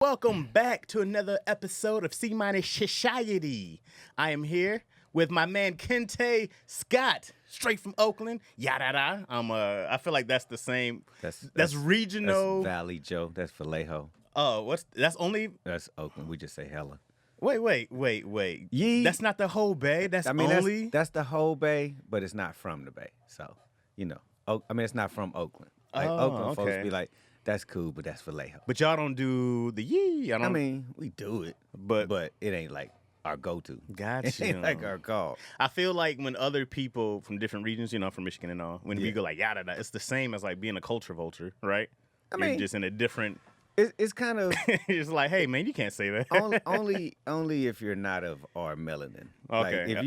Welcome back to another episode of C Minus Society. I am here with my man Kente Scott, straight from Oakland. Yada da. I feel like that's the same. That's regional. That's Valley Joe. That's Vallejo. Oh, that's only. That's Oakland. We just say hella. Wait. Yee. That's not the whole bay. That's only. That's the whole bay, but it's not from the bay. So it's not from Oakland. Like Oakland folks be like, that's cool, but that's Vallejo. But y'all don't do the yee. We do it, but it ain't like our go-to. Gotcha. It ain't like our call. I feel like when other people from different regions, from Michigan and all, when we go like yada da, it's the same as like being a culture vulture, right? You're just in a different. It's kind of. It's like, hey man, you can't say that. only if you're not of our melanin. Okay. Like,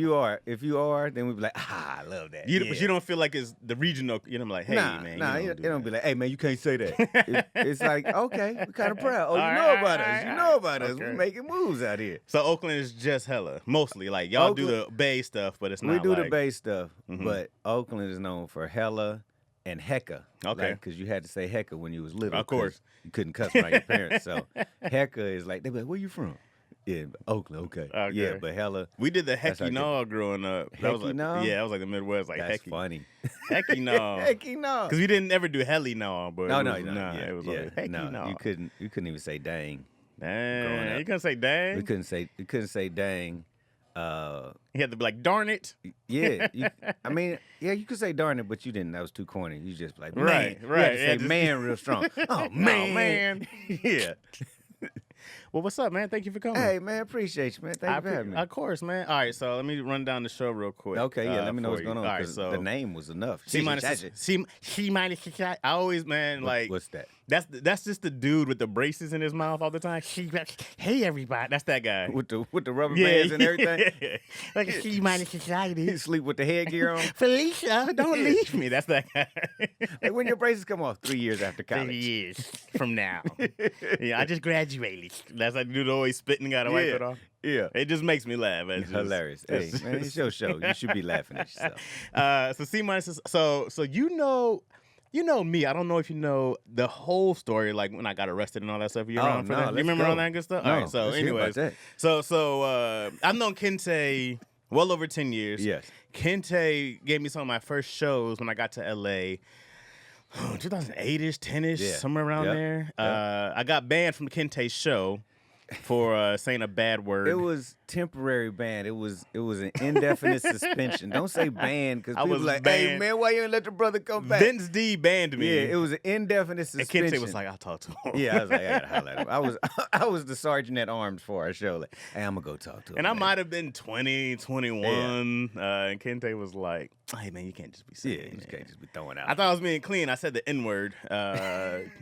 if you are, then we'd be like, I love that. But you don't feel like it's the regional. Like, hey man, it don't be like, hey man, you can't say that. It's like, okay, we're kind of proud. Oh, you know about us. You know about us. Okay. We're making moves out here. So Oakland is just hella, mostly. Like y'all Oakland, do the Bay stuff, but it's not. We do like, the Bay stuff, but Oakland is known for hella and hecka. Okay. Because you had to say hecka when you was little. Of course. You couldn't cuss around your parents. So hecka is like, they be like, where you from? Yeah, Oakland, okay. Yeah, but hella. We did the hecky no growing up. That was like, yeah, that was like the Midwest, like that's hecky. Funny. Hecky no. Hecky no. Because we didn't ever do helly no, but No. It was like hecky no. You couldn't even say dang. Dang. You couldn't say dang? You couldn't say dang. You had to be like, darn it. Yeah. You could say darn it, but you didn't. That was too corny. You just like, man. Right. You had to say man real strong. Oh, man. Yeah. Well, what's up, man? Thank you for coming. Hey, man, appreciate you, man. Thank you for having me. Of course, man. All right, so let me run down the show real quick. Okay, yeah, let me know what's going on. All right, so the name was enough. C minus. I always, man, like. What's that? That's just the dude with the braces in his mouth all the time. Hey, everybody. That's that guy. With the rubber bands and everything? Like a C-minus society. He sleep with the headgear on? Felicia, don't leave me. That's that guy. Like when your braces come off 3 years after college. 3 years from now. Yeah, I just graduated. That's like the dude always spitting, got to wipe it off. Yeah. It just makes me laugh. It's hilarious. Hey, man, it's your show. You should be laughing at yourself. So C-minus is, so you know me. I don't know if you know the whole story, like when I got arrested and all that stuff. You around for that? You remember all that good stuff? No, all right, so anyways. I've known Kente well over 10 years. Yes. Kente gave me some of my first shows when I got to LA. 2008-ish, 10-ish, somewhere around there. I got banned from the Kente show for saying a bad word. It was temporary ban. It was an indefinite suspension. Don't say ban because people was like, banned. hey man, why you ain't let your brother come back? Vince D banned me. Yeah, it was an indefinite suspension. And Kente was like, I'll talk to him. Yeah, I was like, I gotta holler at him. I was the sergeant at arms for our show. Like, hey, I'm gonna go talk to him. And I might have been 20, 21, and Kente was like, hey man, you can't just be saying you can't just be throwing out. I thought I was being clean. I said the N-word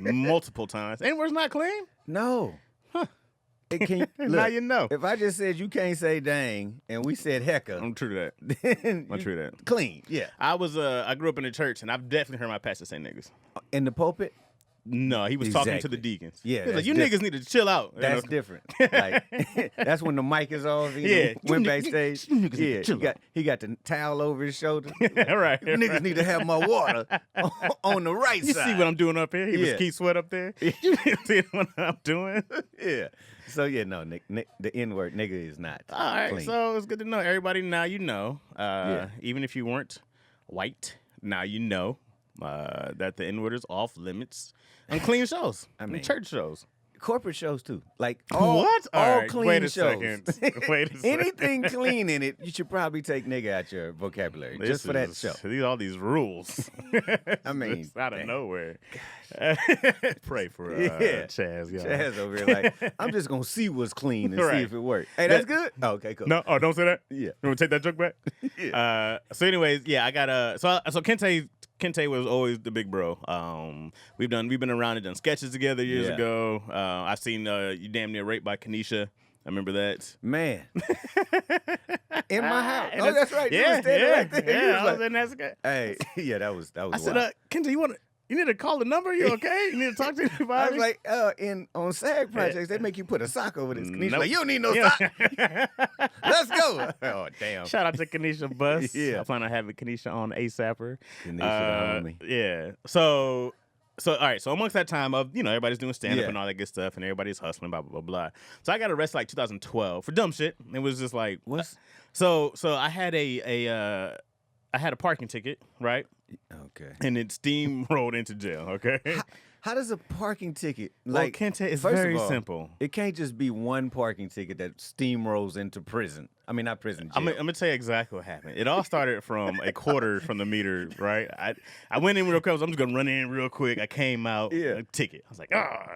multiple times. N-word's not clean? No. Huh. Look, now you know. If I just said you can't say dang and we said hecka, I'm true to that. Then I'm true to that. Clean, yeah. I grew up in the church and I've definitely heard my pastor say niggas. In the pulpit? No, he was talking to the deacons. Yeah, he was like, you niggas need to chill out. That's different. Like, that's when the mic is off. He went backstage. He got the towel over his shoulder. Right. Niggas need to have my water on the right side. You see what I'm doing up here? He was Keith Sweat up there. You see what I'm doing? Yeah. So no, the N-word nigga is not. All right, clean. So it's good to know. Everybody now you know. Even if you weren't white, now you know that the N-word is off limits on clean shows. Church shows. Corporate shows too. Like all right, clean wait a shows. Second. Wait a second. Anything clean in it, you should probably take nigga out your vocabulary just for that show. All these rules. I mean, it's out of nowhere. Pray for Chaz. Y'all. Chaz over here like, I'm just gonna see what's clean and see if it works. Hey, that's good. Oh, okay, cool. No, don't say that. Yeah, you want to take that joke back? Yeah. So, anyways, I got so Kente was always the big bro. We've been around and done sketches together years ago. I've seen you damn near raped by Kanisha. I remember that. Man. In my house. Oh, that's right. You was standing right there. Yeah, I was in that sketch. Hey, that was I wild. said, Kente, you need to call the number? You okay? You need to talk to anybody? I was like, on SAG projects, they make you put a sock over this. Kanisha like, you don't need no sock. Let's go. Oh, damn. Shout out to Kanisha Bus. Yeah. I plan on having Kanisha on ASAPer. Kanisha the homie. Yeah. So all right. So amongst that time of everybody's doing stand up Yeah. and all that good stuff, and everybody's hustling, blah blah blah blah. So I got arrested like 2012 for dumb shit. It was just like What's so I had I had a parking ticket, right? okay? And it steamrolled into jail. Okay. How does a parking ticket Well, Kente, it's first of very all, simple. It can't just be one parking ticket that steamrolls into prison. I mean, not prison, jail. I'm gonna tell you exactly what happened. It all started from a quarter from the meter, right? I went in real quick. I'm just gonna run in real quick. I came out, Yeah. ticket. I was like,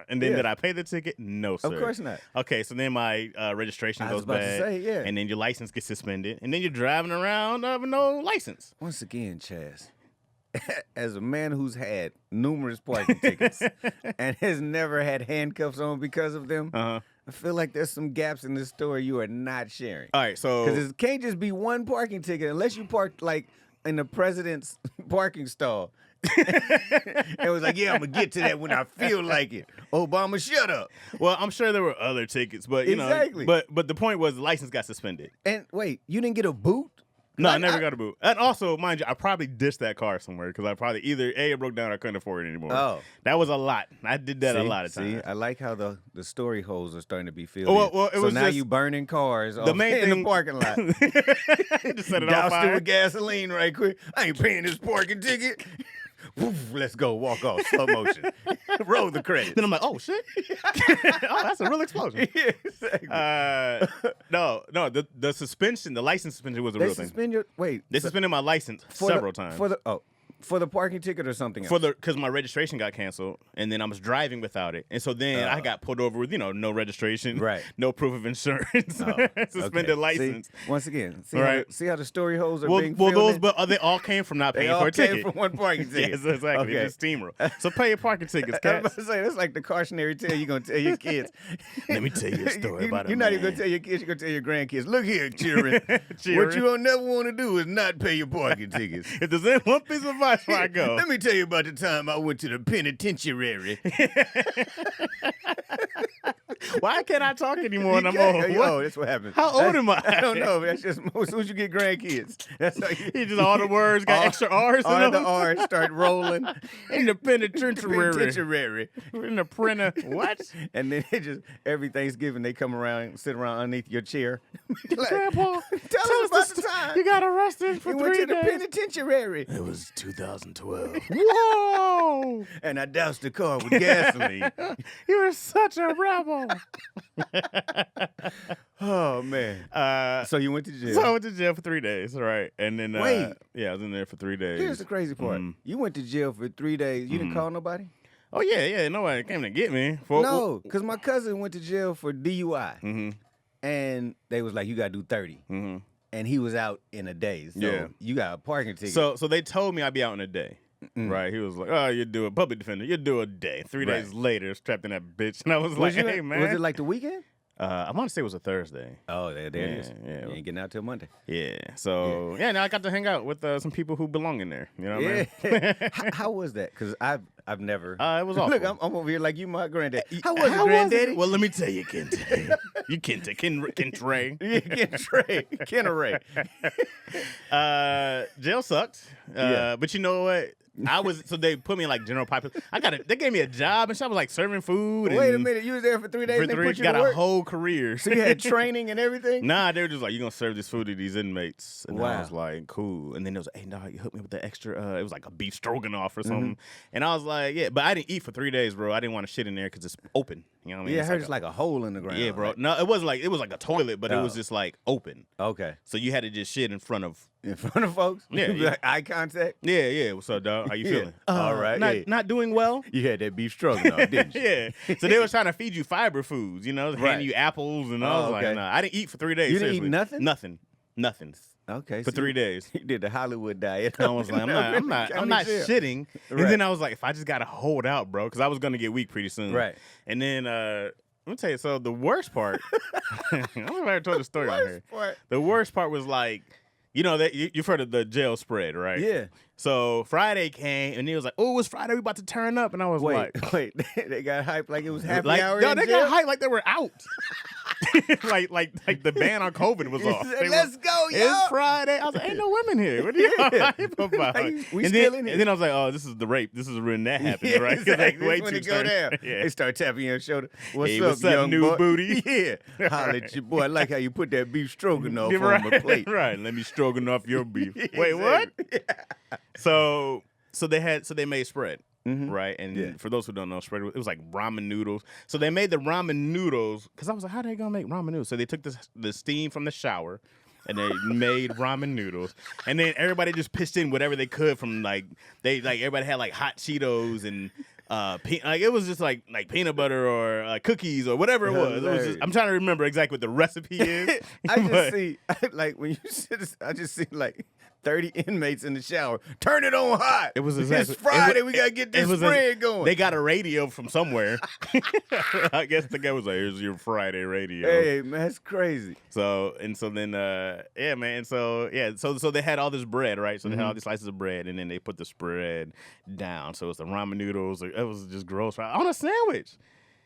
and then did I pay the ticket? No, sir. Of course not. Okay, so then my registration I goes was about bad, to say, yeah. and then your license gets suspended, and then you're driving around with no license. Once again, Chaz, as a man who's had numerous parking tickets and has never had handcuffs on because of them, I feel like there's some gaps in this story you are not sharing. All right, so Because it can't just be one parking ticket unless you parked like in the president's parking stall. It was like, yeah, I'm gonna get to that when I feel like it. Obama, shut up. well, I'm sure there were other tickets, but Exactly. but the point was the license got suspended. And wait, you didn't get a boot? No, I Like, never got a boot. And also, mind you, I probably ditched that car somewhere because I probably either it broke down or I couldn't afford it anymore. Oh. That was a lot. I did that a lot of times. See, I like how the story holes are starting to be filled Well, in. well, it so was now just- you burning cars The main in thing- the parking lot. Just set it on Doused it fire. with gasoline right quick. I ain't paying this parking ticket. Woof, let's go. Walk off. Slow motion. Roll the credits. Then I'm like, oh shit! Oh, that's a real explosion. Yeah, exactly. No, the suspension, the license suspension was a They real thing. suspend your wait. They so- suspended my license for several the, times. For the parking ticket or something else. Because my registration got canceled, and then I was driving without it, and so then I got pulled over with no registration, Right. no proof of insurance, suspended Okay. license. See, once again, Right. see how the story holes are Well, being filled those, in? but they all came from not They paying all for a came ticket. from one parking ticket. Yes, exactly. Okay. Just steamroll. So pay your parking tickets, I was cats. about to say, that's like the cautionary tale you're going to tell your kids. Let me tell you a story about a You're not even man. going to tell your kids, you're going to tell your grandkids, look here, children. Children. What you don't never want to do is not pay your parking tickets. If there's any one piece of advice before I go, Let me tell you about the time I went to the penitentiary. why can't I talk anymore when I'm You can't- old? What? Oh, that's what happens. How old am I? I don't know. That's just as soon as you get grandkids. That's how He just all the words got all- extra R's in all them. the R's start rolling. In the penitentiary. Penitentiary. In the printer. What? And then it just every Thanksgiving they come around, sit around underneath your chair. Like, Grandpa, tell us about the time you got arrested for you 3 went to the days. penitentiary. It was 2012. Whoa! And I doused the car with gasoline. You were such a rebel. Oh man. So you went to jail. So I went to jail for 3 days, right? And then, Wait. yeah, I was in there for 3 days. Here's the crazy part. You went to jail for 3 days. You didn't call nobody? Oh yeah, nobody came to get me. For, No, because my cousin went to jail for DUI. And they was like, you got to do 30. And he was out in a day. So Yeah. you got a parking ticket. So they told me I'd be out in a day. Right? He was like, oh, you do a public defender. You do a day. 3 days later, strapped in that bitch. And I was like, hey, man. Was it like the weekend? I want to say it was a Thursday. Oh, there it is. Yeah. You ain't getting out till Monday. Yeah. So, yeah, now I got to hang out with some people who belong in there. You know what I Yeah. mean? How was that? Because I've never. It was awful. Look, I'm over here like you, my granddad. How was it, granddaddy? Well, let me tell you, Kente. You Kente. Trey. Yeah, Ken Ray. Jail sucked. But you know what? So they put me in like general population. They gave me a job and shit. I was like serving food. Wait a and minute, you was there for 3 days For and they three, put you got to a work? whole career. So you had training and everything? Nah, they were just like, you're going to serve this food to these inmates. And I Wow. was like, cool. And then it was, hey, no, you hooked me with the extra, it was like a beef stroganoff or something. And I was like, yeah, but I didn't eat for 3 days, bro. I didn't want to shit in there because it's open. You know what I mean? Yeah, I heard it's like a hole in the ground. Yeah, bro. Like, No, it wasn't like, it was like a toilet, but it was just like open. okay. So you had to just shit in front of. In front of folks? Yeah, Like yeah. eye contact? Yeah. What's up, dog? How you feeling? All right. Not, yeah. not doing well? You had that beef stroganoff, didn't you? Yeah. So they were trying to feed you fiber foods, handing Right. you apples, and I was okay. like, nah. I didn't eat for 3 days. You didn't eat seriously. nothing? Nothing. Okay. For 3 days. You did the Hollywood diet. I was like, I'm not shitting. Right. And then I was like, if I just gotta hold out, bro, because I was gonna get weak pretty soon. Right. And then let me tell you, so the worst part, I don't know if I ever told the story on here. Part. The worst part was like, that you've heard of the jail spread, right? Yeah. So Friday came and he was like, "Oh, it's Friday. We about to turn up." And I was Wait, like, wait. They got hyped like it was happy like, hour no, in they jail? got hyped like they were out. like the ban on COVID was off. Said, let's go, yo. It's Friday. I was like, ain't no women here. What are you hype about? We still in here. And then I was like, oh, this is the rape. This is when that happened, right? Exactly. Like, when it go down. Yeah. They start tapping you on the shoulder. What's Hey, up, what's up, young new boy? booty? Yeah. Holla at your boy. I like how you put that beef stroganoff right, on my plate. Right. Let me stroganoff your beef. Wait, Exactly. what? So they made spread. Mhm. Right, and Yeah. for those who don't know, spread it was like ramen noodles. So they made the ramen noodles because I was like, how are they gonna make ramen noodles? So they took the steam from the shower, and they made ramen noodles. And then everybody just pitched in whatever they could from everybody had like hot Cheetos and it was just like peanut butter or cookies or whatever it was. It was just, I'm trying to remember exactly what the recipe is. I just see like when you said this, I just see like 30 inmates in the shower. Turn it on hot. It was It's exactly, Friday. We gotta get this spread going. They got a radio from somewhere. I guess the guy was like, "Here's your Friday radio." Hey man, that's crazy. So then yeah, man. So they had all this bread, right? So they had all these slices of bread, and then they put the spread down. So it's the ramen noodles. It was just gross, right? On a sandwich.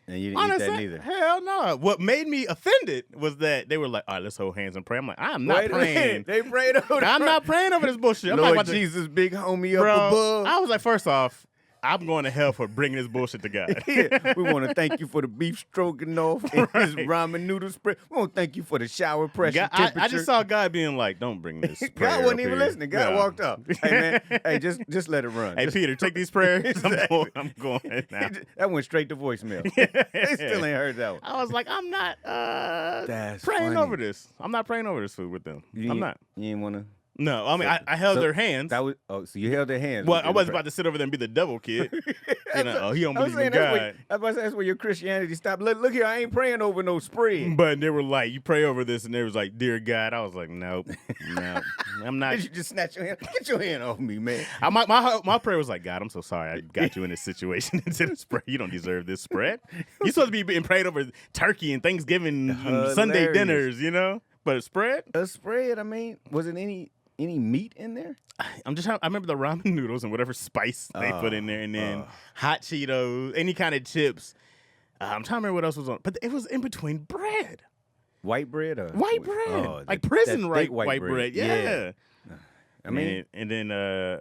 And you didn't eat that neither. Hell no. What made me offended was that they were like, all right, let's hold hands and pray. I'm like, I'm not Wait a praying. minute. They prayed over. I'm not praying over this bullshit. I'm not Lord about to, Jesus, big homie bro, up above. I was like, first off, I'm going to hell for bringing this bullshit to God. Yeah, we want to thank you for the beef stroganoff and this ramen noodle spread. We want to thank you for the shower pressure God, temperature. I just saw God being like, don't bring this prayer God wasn't up even here. listening. God No. walked up. Hey man, hey, just let it run. Hey, Just- Peter, take these prayers. Exactly. I'm going now. That went straight to voicemail. They still ain't heard that one. I was like, I'm not That's praying funny. over this. I'm not praying over this food with them. I'm not. You didn't want to. No, I mean, I held their hands. That was so you held their hands. Well, I wasn't about to sit over there and be the devil kid. He don't believe in God. That's where your Christianity stopped. Look here, I ain't praying over no spread. But they were like, you pray over this, and they was like, dear God. I was like, nope, no, I'm not. Did you just snatch your hand? Get your hand off me, man. My prayer was like, God, I'm so sorry I got you in this situation into the spread. You don't deserve this spread. You're supposed to be being prayed over turkey and Thanksgiving and Sunday Hilarious. dinners, you know? But a spread? A spread. I mean, was it any meat in there? I'm just trying. I remember the ramen noodles and whatever spice they put in there, and then hot Cheetos, any kind of chips. I'm trying to remember what else was on, but it was in between bread. White bread or White bread, Oh, like that prison thick white bread. Yeah. I mean, and then,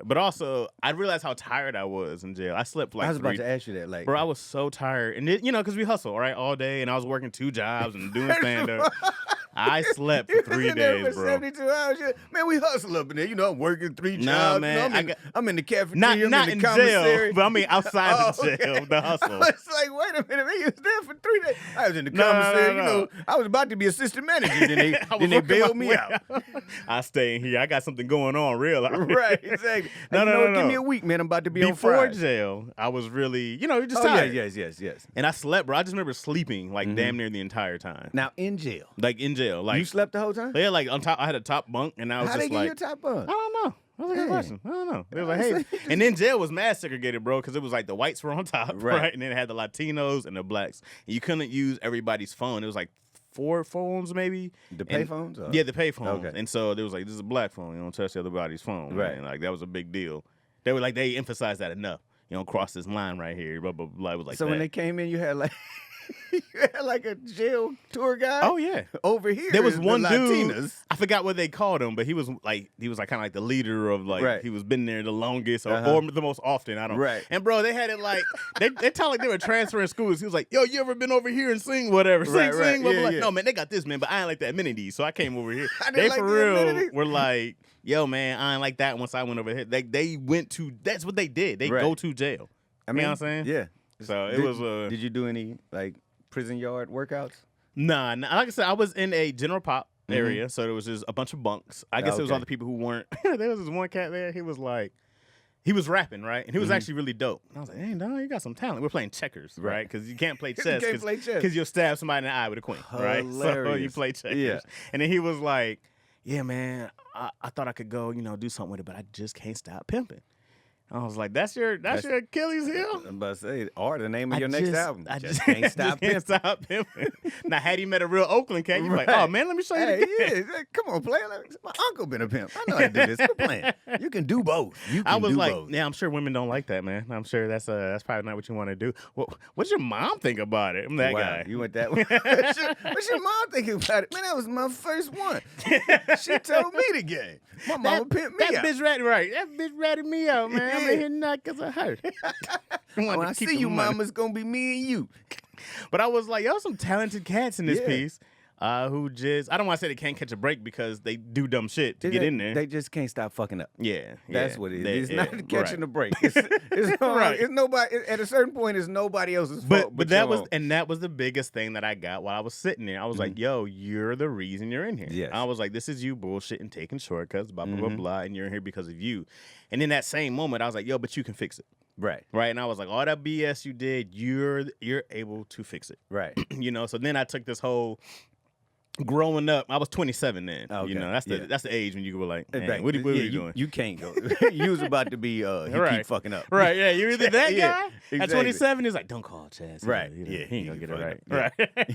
but also, I realized how tired I was in jail. I slept for like I was about 3 to ask you that. Like, Bro, I was so tired. And then, because we hustle, right, all day. And I was working 2 jobs and doing stand-up. I slept for 3 days, for bro. 72 hours. Yeah. Man, we hustle up in there. I'm working 3 jobs. Nah, man. I'm in the cafeteria. Not I'm in the commissary. jail, but I mean outside the jail, the I hustle. was like, wait a minute, man, you was there for 3 days. I was in the commissary. No. I was about to be assistant manager. Then they working bailed my me way out. I stay in here. I got something going on, real. Right, exactly. No. Give me a week, man. I'm about to be on Before Friday. jail, I was really, you're just Oh, tired. yes. And I slept, bro. I just remember sleeping like damn near the entire time. Now, in jail. Like in jail. Like You slept the whole time? yeah, like on top. I had a top bunk, and I was How they just give like, you a top bunk? I don't know. That's a good Hey. question. I don't know. They was like, hey, and then jail was mad segregated, bro, because it was like the whites were on top, right? And then it had the Latinos and the blacks. And you couldn't use everybody's phone. It was like 4 phones, maybe. The pay phones? Or? Yeah, the pay phones. Okay. And so there was like, this is a black phone. You don't touch everybody's phone. Right. And like that was a big deal. They emphasized that enough. You don't cross this line right here. Blah blah blah. It was like So that. when they came in, you had like a jail tour guide. Oh yeah. Over here, There was is one the dude. Latinas. I forgot what they called him, but he was kind of like the leader of like Right. he was been there the longest or the most often. I don't. Right. And bro, they had it like they talk like they were transferring schools. He was like, "Yo, you ever been over here and sing whatever? Sing, Right, sing." right. Blah, blah, Yeah, blah. yeah. No man, they got this man, but I ain't like the amenities, so I came over here. I didn't They like for the real amenities. were like, "Yo man, I ain't like that." Once I went over here, they went to. That's what they did. They Right. go to jail. I mean, you know what I'm saying? Yeah. So it Did- was Did you do any like prison yard workouts? Nah, like I said, I was in a general pop area, so there was just a bunch of bunks. I guess it was Okay. all the people who weren't. There was this one cat there. He was rapping, right? And he was actually really dope. And I was like, hey, no, you got some talent. We're playing checkers, right? Because you can't play chess. can't play chess. Because you'll stab somebody in the eye with a queen, right? So you Hilarious. play checkers. Yeah. And then he was like, yeah, man, I thought I could go, do something with it, but I just can't stop pimping. I was like, that's your Achilles heel? I'm about to say, or the name of your next album. I just can't stop can't stop pimping. Now, had he met a real Oakland cat, you'd be like, oh, man, let me show you the game. Yeah, come on, player. My uncle been a pimp. I know how to do this. Quit playing. You can do both. I was like, both. yeah, I'm sure women don't like that, man. I'm sure that's probably not what you want to do. What's your mom think about it? I'm that guy. You went that way. What's your mom thinking about it? Man, that was my first one. She told me the game. My mama pimped me out. That bitch ratted me out, man. I'm in here not because of her. When I see you, mama, it's going to be me and you. But I was like, some talented cats in this piece. Who just, I don't want to say they can't catch a break because they do dumb shit to get in there. They just can't stop fucking up. Yeah. That's what it is. It's not catching right. a break. It's right. It's nobody, at a certain point, it's nobody else's fault. But that was the biggest thing that I got while I was sitting there. I was like, yo, you're the reason you're in here. Yes. I was like, this is you bullshitting, taking shortcuts, blah, blah, blah, blah, and you're in here because of you. And in that same moment, I was like, yo, but you can fix it. Right. And I was like, all that BS you did, you're able to fix it. Right. So then I took this whole growing up. I was 27 then. Okay. That's the age when you were like, man, what are you doing? You can't go. You was about to be keep fucking up. Right, yeah. You're either that guy exactly. at 27, he's like, don't call Chaz. Right. He ain't gonna get it right. Right.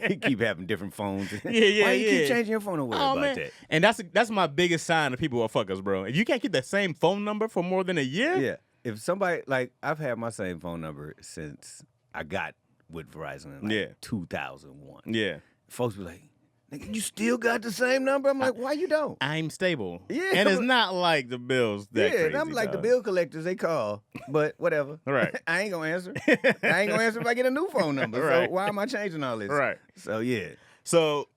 You keep having different phones. Yeah. Why you keep changing your phone? Don't worry about that. And that's my biggest sign of people who are fuckers, bro. If you can't keep the same phone number for more than a year. Yeah. If somebody, like, I've had my same phone number since I got with Verizon in 2001. Yeah. Folks be like, nigga, you still got the same number? I'm like, why you don't? I'm stable. Yeah. And it's not like the bills that crazy. And I'm like, the bill collectors, they call, but whatever. Right. I ain't going to answer. I ain't going to answer if I get a new phone number. Right. So why am I changing all this? Right. So, yeah. So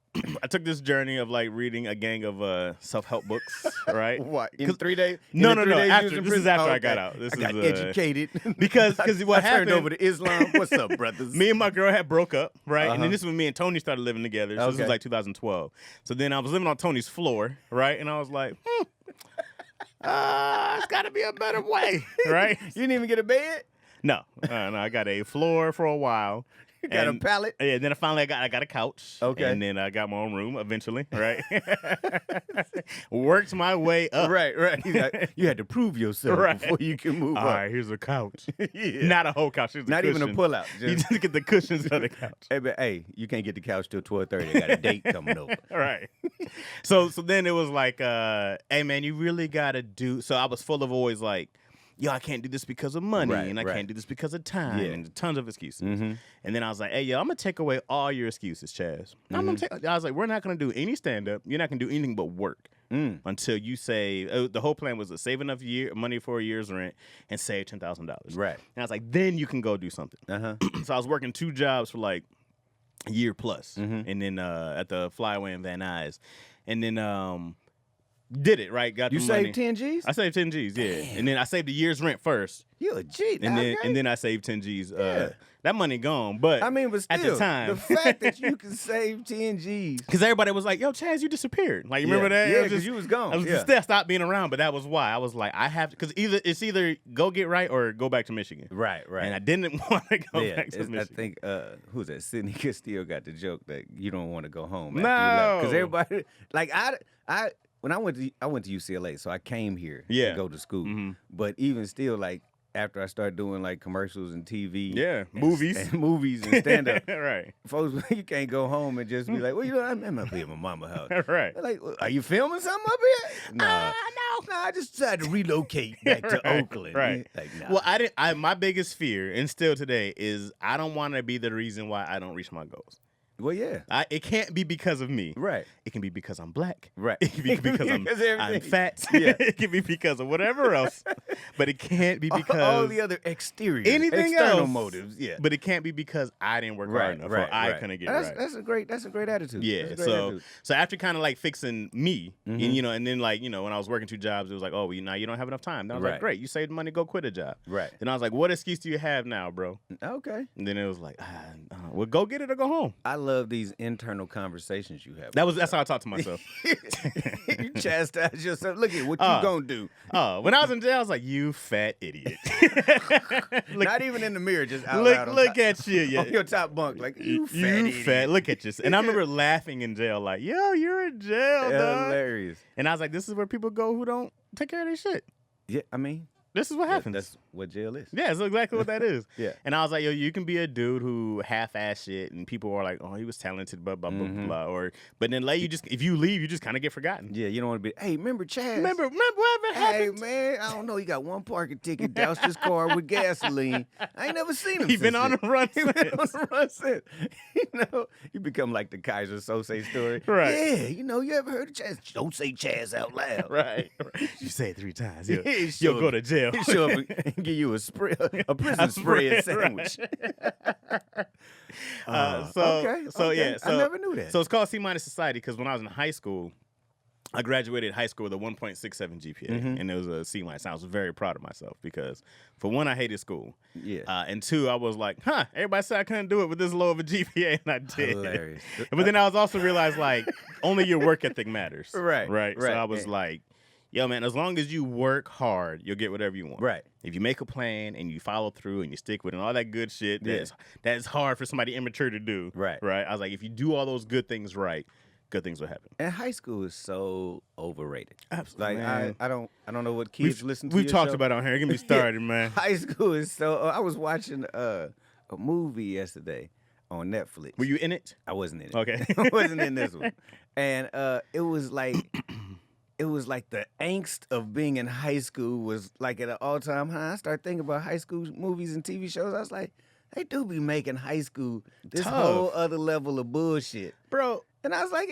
I took this journey of like reading a gang of self-help books, right? What, in 3 days? No. After, This is after I got out. I got educated. Because what happened? I turned over to Islam. What's up, brothers? Me and my girl had broke up, right? And then this is when me and Tony started living together. So this was like 2012. So then I was living on Tony's floor, right? And I was like, it's got to be a better way, right? You didn't even get a bed? No, I got a floor for a while. You got a pallet? Yeah, then I got a couch. Okay. And then I got my own room eventually, right? Worked my way up. Right. You had to prove yourself before you can move up. All right, here's a couch. Not a whole couch. Not even a pull-out. You just get the cushions of the couch. Hey, you can't get the couch till 12:30. I got a date coming over. Right. So then it was like, hey, man, you really got to do. So I was full of always like, yo, I can't do this because of money, and I can't do this because of time, and tons of excuses. And then I was like, hey, yo, I'm going to take away all your excuses, Chaz. I was like, we're not going to do any stand-up. You're not going to do anything but work until you save. The whole plan was to save enough money for a year's rent and save $10,000. Right. And I was like, then you can go do something. So I was working 2 jobs for like a year plus, and then at the Flyaway in Van Nuys. And then did it, right? Got you the saved money. 10 G's? I saved 10 G's, yeah. Damn. And then I saved a year's rent first. You a G, and then I saved 10 G's. That money gone, but I mean, but still, at the time, the fact that you can save 10 G's. Because everybody was like, yo, Chaz, you disappeared. Like, you remember that? Yeah, because you was gone. I was just stopped being around, but that was why. I was like, I have to, because it's either go get right or go back to Michigan. Right. And I didn't want to go back to Michigan. I think, who's that? Sidney Castillo got the joke that you don't want to go home No. after you left. Because everybody, like, when I went to UCLA, so I came here to go to school. But even still, like, after I started doing like commercials and TV, movies and stand up, right? Folks, you can't go home and just be like, well, you know, I'm up here at my mama's house, right? They're like, are you filming something up here? No, I just decided to relocate back to Oakland, right? Like, nah. Well, my biggest fear, and still today, is I don't want to be the reason why I don't reach my goals. Well, yeah. It can't be because of me. Right. It can be because I'm black. Right. It can be because I'm fat. Yeah. It can be because of whatever else. But it can't be because all the other exterior, anything external else, motives. Yeah. But it can't be because I didn't work hard enough or I couldn't get it right. That's a great attitude. Yeah. So after kind of like fixing me, and, and then like, when I was working 2 jobs, it was like, oh, well, now you don't have enough time. Then I was like, great, you saved money, go quit a job. Right. Then I was like, what excuse do you have now, bro? Okay. And then it was like, well, go get it or go home. I love these internal conversations you have. That's how I talk to myself. You chastise yourself. Look at what you gonna do. When I was in jail, I was like, you fat idiot. Not even in the mirror, just out look, loud. Look at you. On your top bunk, like, you fat idiot. Look at you. And I remember laughing in jail, like, yo, you're in jail, dog. Hilarious. And I was like, this is where people go who don't take care of their shit. Yeah, I mean, This is what happens. That's what jail is. Yeah, that's exactly what that is. Yeah. And I was like, yo, you can be a dude who half-ass shit, and people are like, oh, he was talented, blah, blah, blah, blah. But then later, if you leave, you just kind of get forgotten. Yeah, you don't want to be, hey, remember Chaz? Remember whatever happened? Hey, man, I don't know. He got one parking ticket, doused his car with gasoline. I ain't never seen him He's been on the run He been on the run since. You become like the Kaiser Sose story. Right. Yeah, you ever heard of Chaz? Don't say Chaz out loud. Right. You say it 3 times. Yeah, You'll go to jail. He'll show up and give you a prison spread sandwich. Okay. So I never knew that. So it's called C- Society because when I was in high school, I graduated high school with a 1.67 GPA, and it was a C-. So I was very proud of myself because, for one, I hated school. Yeah. And two, I was like, everybody said I couldn't do it with this low of a GPA, and I did. Hilarious. But then I was also realized, like, only your work ethic matters. Right. So I was like, yo, man, as long as you work hard, you'll get whatever you want. Right. If you make a plan and you follow through and you stick with it and all that good shit, that's hard for somebody immature to do. Right. I was like, if you do all those good things right, good things will happen. And high school is so overrated. Absolutely. Like I don't know what kids listen to. We've your talked show. about it on here. Get me started, man. High school is so. I was watching a movie yesterday on Netflix. Were you in it? I wasn't in it. Okay. I wasn't in this one. And it was like the angst of being in high school was like at an all-time high. I started thinking about high school movies and TV shows. I was like, they do be making high school this Tough. whole other level of bullshit. Bro. And I was like,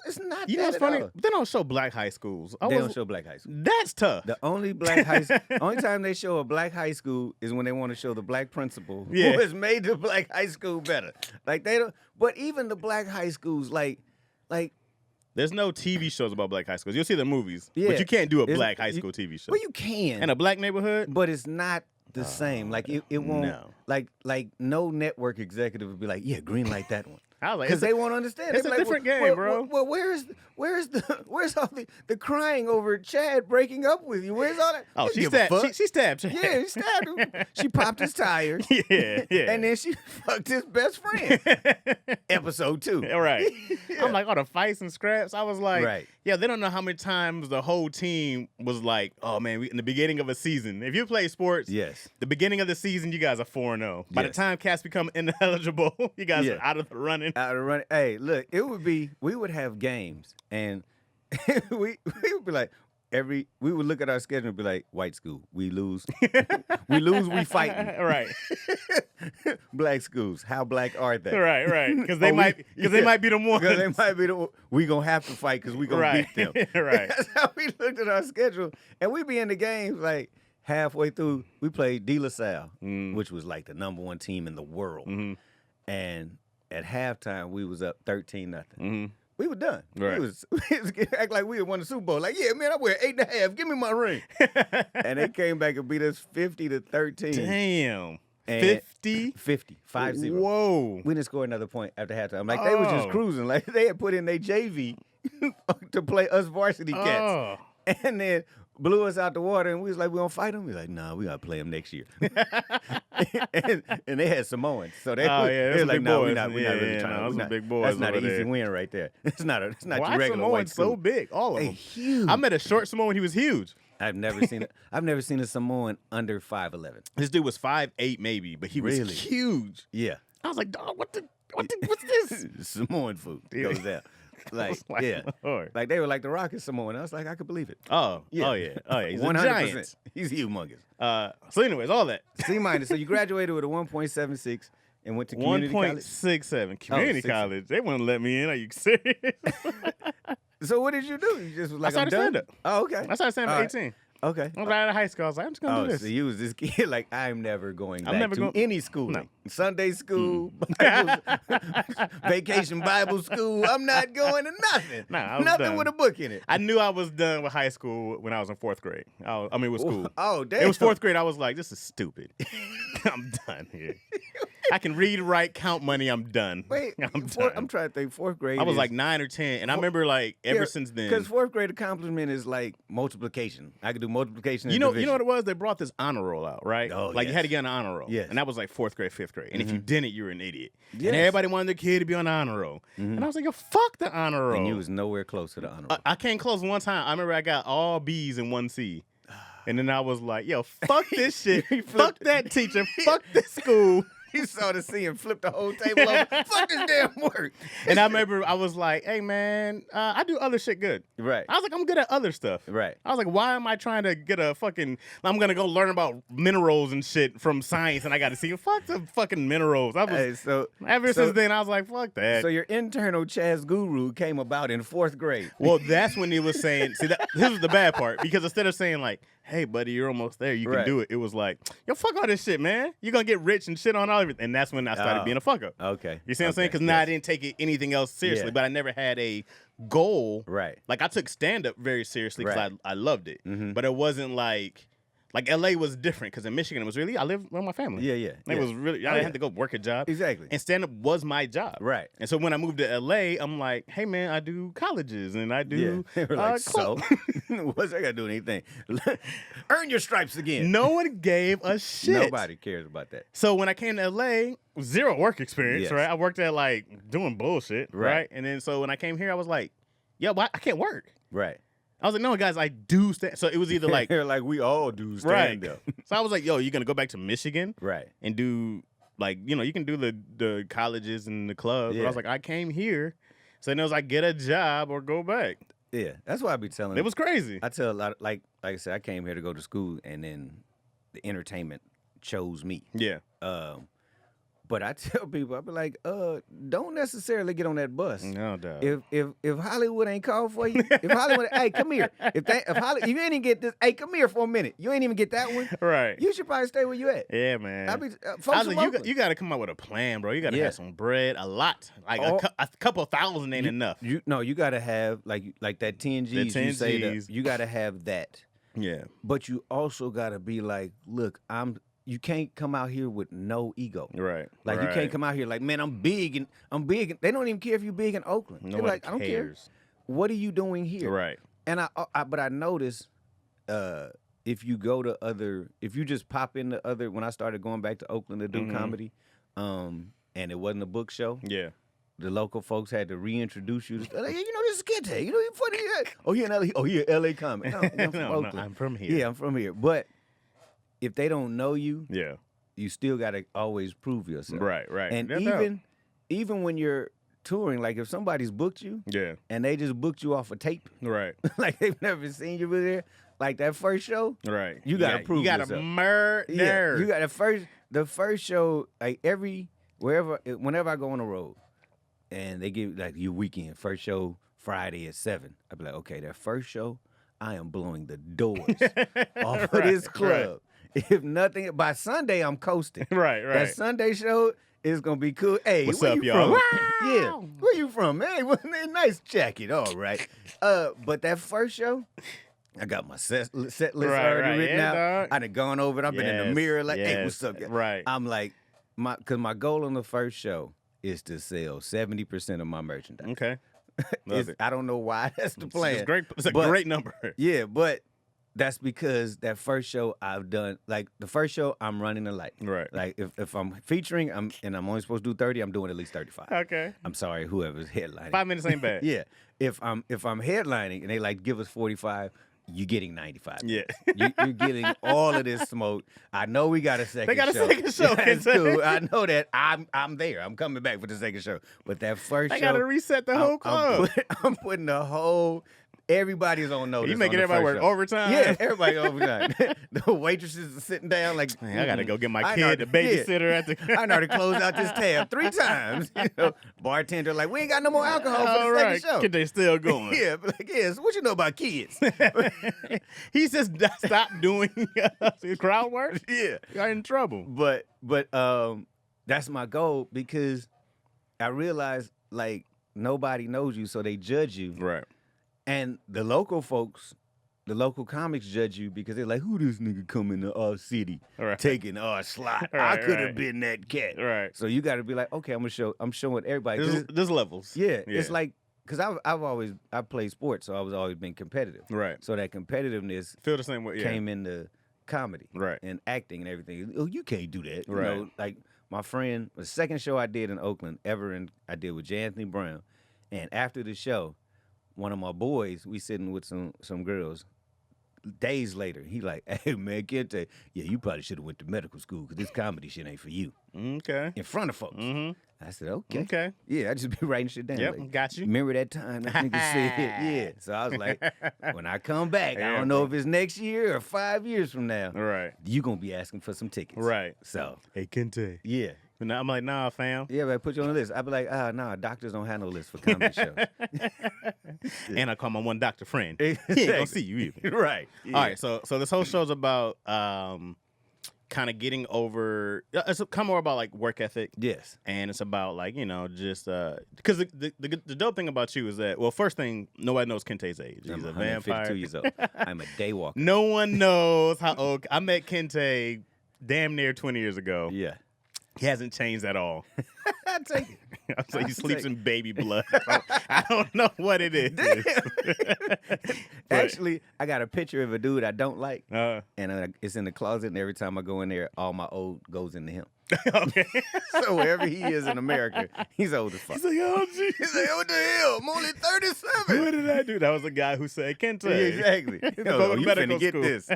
it's not You know that what's at funny? all. They don't show black high schools. They don't show black high school. That's tough. The only only time they show a black high school is when they want to show the black principal who has made the black high school better. Like they don't. But even the black high schools, like. There's no TV shows about black high schools. You'll see the movies, Yeah. but you can't do a black high school TV show. Well, you can. In a black neighborhood? But it's not the same. Like it won't. No. Like no network executive would be like, yeah, green light that one. I was like, Because they won't understand. it's They'd a be like, different game, bro. Well, where's all the crying over Chad breaking up with you? Where's all that? Oh, They she give a fuck. stabbed. She stabbed. Chad. Yeah, he stabbed him. She popped his tires. Yeah. And then she fucked his best friend. Episode 2. All right. I'm like, all the fights and scraps. I was like, Right. yeah, they don't know how many times the whole team was like, oh man, in the beginning of a season. If you play sports, Yes. the beginning of the season, you guys are 4-0. By the Yes. time cats become ineligible, you guys are out of the running. Out of running. Hey, look, we would have games and we would be like, we would look at our schedule and be like, white school, we lose. we fighting. Right. Black schools, how black are they? Right. Because they might be the ones. Because they might be we gonna have to fight because we gonna beat them. Right. That's how we looked at our schedule. And we be in the games like halfway through, we played De La Salle, which was like the #1 team in the world. And at halftime, we was up 13-0. We were done. Right. We was act like we had won the Super Bowl. Like, yeah, man, I wear 8.5. Give me my ring. And they came back and beat us 50-13. Damn. And 50? 50. Whoa. We didn't score another point after halftime. Like, they was just cruising. Like, they had put in their JV to play us varsity cats. And then blew us out the water, and we was like, we gonna fight them? We was like, nah, we gotta play them next year. and they had Samoans. So they were like, no, we're not really trying to. Those big boys. That's not an over easy there. win right there. It's not Why your regular white Samoans school. so big? All of They them. huge. I met a short Samoan. He was huge. I've never seen a Samoan under 5'11". This dude was 5'8", maybe, but he was Really? huge. Yeah. I was like, dog, what's this? Samoan food goes down. Like, Like, yeah. Lord. Like, they were like the Rockets Samoan. I was like, I could believe it. Oh Yeah. yeah. He's 100%. a giant. He's humongous. So, anyways, all that. C-. So you graduated with a 1.76 and went to community college? 1.67. Community 6. college. They wouldn't let me in. Are you serious? So what did you do? You just was like, I I'm started done? stand-up. Oh, okay. I started stand All at right. 18. Okay. I was right out of high school. I was like, I'm just going to do this. So you was this kid like, I'm never going back to going- any school. No. Sunday school, vacation Bible school. I'm not going to nothing. Nah, I was nothing done. with a book in it. I knew I was done with high school when I was in 4th grade. With school. Oh, damn. It was 4th grade. I was like, this is stupid. I'm done here. I can read, write, count money. I'm done. Wait, I'm done. I'm trying to think. 4th grade. I was is- like 9 or 10, and I remember like ever since then. Because 4th grade accomplishment is like multiplication. I could do multiplication. You and know division. what it was? They brought this honor roll out, right? Oh, like you yes. had to get on the honor roll. Yes. And that was like 4th grade, 5th grade. And if you didn't, you were an idiot. Yes. And everybody wanted their kid to be on the honor roll. And I was like, yo, fuck the honor roll. And you was nowhere close to the honor roll. I came close one time. I remember I got all B's and 1 C. And then I was like, yo, fuck this shit. Fuck that teacher. Fuck this school. You saw the scene and flipped the whole table over. Fuck this damn work. And I remember I was like, hey, man, I do other shit good. Right. I was like, I'm good at other stuff. Right. I was like, why am I trying to get a fucking, I'm going to go learn about minerals and shit from science and I got to see, fuck the fucking minerals. I was, ever since then, I was like, fuck that. So your internal Chaz Guru came about in 4th grade. Well, that's when he was saying, see, this was the bad part, because instead of saying like, hey, buddy, you're almost there, you can do it, it was like, yo, fuck all this shit, man. You're going to get rich and shit on all of it. And that's when I started being a fuck up. Okay. You see what I'm saying? Because now I didn't take anything else seriously, but I never had a goal. Right. Like, I took stand-up very seriously because I loved it. Mm-hmm. But it wasn't like L.A. was different because in Michigan, it was really, I lived with my family. Yeah. It was really, I didn't have to go work a job. Exactly. And stand-up was my job. Right. And so when I moved to L.A., I'm like, hey, man, I do colleges and I do They were like, so? What's that got to do with anything? Earn your stripes again. No one gave a shit. Nobody cares about that. So when I came to L.A., zero work experience, right? I worked at like doing bullshit, right? And then so when I came here, I was like, yo, I can't work. Right. I was like, no, guys, I do stand. So it was either like, like we all do stand up. So I was like, yo, you're gonna go back to Michigan, Right? And do like, you know, you can do the colleges and the clubs. But I was like, I came here, so then it was like, get a job or go back. Yeah, that's why I be telling. It was crazy. I tell a lot of, like I said, I came here to go to school, and then the entertainment chose me. Yeah. But I tell people, I be like, don't necessarily get on that bus. No doubt. If Hollywood ain't called for you, if Hollywood, hey, come here. If Hollywood, you ain't even get this, hey, come here for a minute. You ain't even get that one. Right. You should probably stay where you at. Yeah, man. I be, I was like, you got to come up with a plan, bro. You got to have some bread, a lot, like a couple thousand ain't enough. You got to have like that 10 G's. The 10 you say Gs. you got to have that. Yeah. But you also got to be like, look, you can't come out here with no ego. Right. Like you can't come out here like, man, I'm big and they don't even care if you're big in Oakland. They're like, I don't care. What are you doing here? Right. And but I noticed if you just pop into when I started going back to Oakland to do comedy, and it wasn't a book show. Yeah. The local folks had to reintroduce you. Like, you know, this is Kente. You know, you're funny. Oh, you're in LA. Oh, you're LA comic. No, I'm from Oakland. No, I'm from here. Yeah, I'm from here. But if they don't know you, yeah, you still got to always prove yourself. Right. And That's even when you're touring, like if somebody's booked you, and they just booked you off a tape, right, like they've never seen you there, like that first show, right, you got to prove yourself. You got to murder. Yeah, you got the first show, like whenever I go on the road, and they give like your weekend first show Friday at 7, I'd be like, okay, that first show, I am blowing the doors off of this club. Right. If nothing, by Sunday I'm coasting. Right. That Sunday show is gonna be cool. Hey, what's where up, you y'all? from? Yeah, where you from? Hey, nice jacket. All right. But that first show, I got my set list already written out. Dog. I done gone over it. I've been in the mirror like, hey, what's up? Right. I'm like, because my goal on the first show is to sell 70% of my merchandise. Okay. I don't know why that's the plan. It's great. It's a great number. Yeah, but that's because that first show I've done, like the first show I'm running the light. Right. Like if I'm featuring, I'm only supposed to do 30, I'm doing at least 35. Okay. I'm sorry, whoever's headlining. 5 minutes ain't bad. Yeah. If I'm headlining and they like give us 45, you're getting 95. Yeah. You're getting all of this smoke. I know we got a second show. They got a second show. That's cool. I know that. I'm there. I'm coming back for the second show. But that first show. They got to reset the whole club. I'm putting the whole. Everybody's on notice. You making everybody work overtime? Yeah, everybody overtime. The waitresses are sitting down like, man, I got to go get my kid, the babysitter at the. I know to close out this tab 3 times. You know, bartender like, we ain't got no more alcohol for the second show. Kid, they still going. Yeah, but like, yes. What you know about kids? He says stop doing crowd work. Yeah, you're in trouble. But that's my goal because I realize like nobody knows you, so they judge you. Right. And the local folks, the local comics judge you because they're like, who this nigga coming to our city taking our slot? I could have been that cat. Right. So you got to be like, okay, I'm showing everybody. There's levels. Yeah. It's like, because I played sports, so I was always been competitive. Right. So that competitiveness feel the same way. Came into comedy. Right. And acting and everything. Oh, you can't do that. You right. know, like my friend, the second show I did in Oakland I did with J. Anthony Brown. And after the show, one of my boys, we sitting with some girls, days later, he like, hey man, Kente, yeah, you probably should have went to medical school because this comedy shit ain't for you. Okay. In front of folks. Mm-hmm. I said, okay. Okay. Yeah, I just be writing shit down. Yep, Like, got you. Remember that time that nigga said, yeah. So I was like, when I come back, I don't know if it's next year or 5 years from now. Right. You gonna be asking for some tickets. Right. So, hey, Kente. yeah. And I'm like, nah, fam. Yeah, but put you on the list. I'd be like, nah, doctors don't have no list for comedy shows. And I call my one doctor friend. He Exactly. ain't gonna see you either. Right. Yeah. All right, so this whole show's about kind of getting over. It's kind of more about like work ethic. Yes. And it's about like, just because the dope thing about you is that, well, first thing, nobody knows Kente's age. He's I'm a vampire. 52 years old. I'm a day walker. No one knows how old. I met Kente damn near 20 years ago. Yeah. He hasn't changed at all. I take it. I was like, he sleeps in baby blood. I don't know what it is. Actually, I got a picture of a dude I don't like, and it's in the closet, and every time I go in there, all my old goes into him. okay. So wherever he is in America, he's old as fuck. He's like, oh, geez. He's like, what the hell? I'm only 37. What did I do? That was the guy who said, Kente. Yeah, exactly. Go to You medical finna get school. this.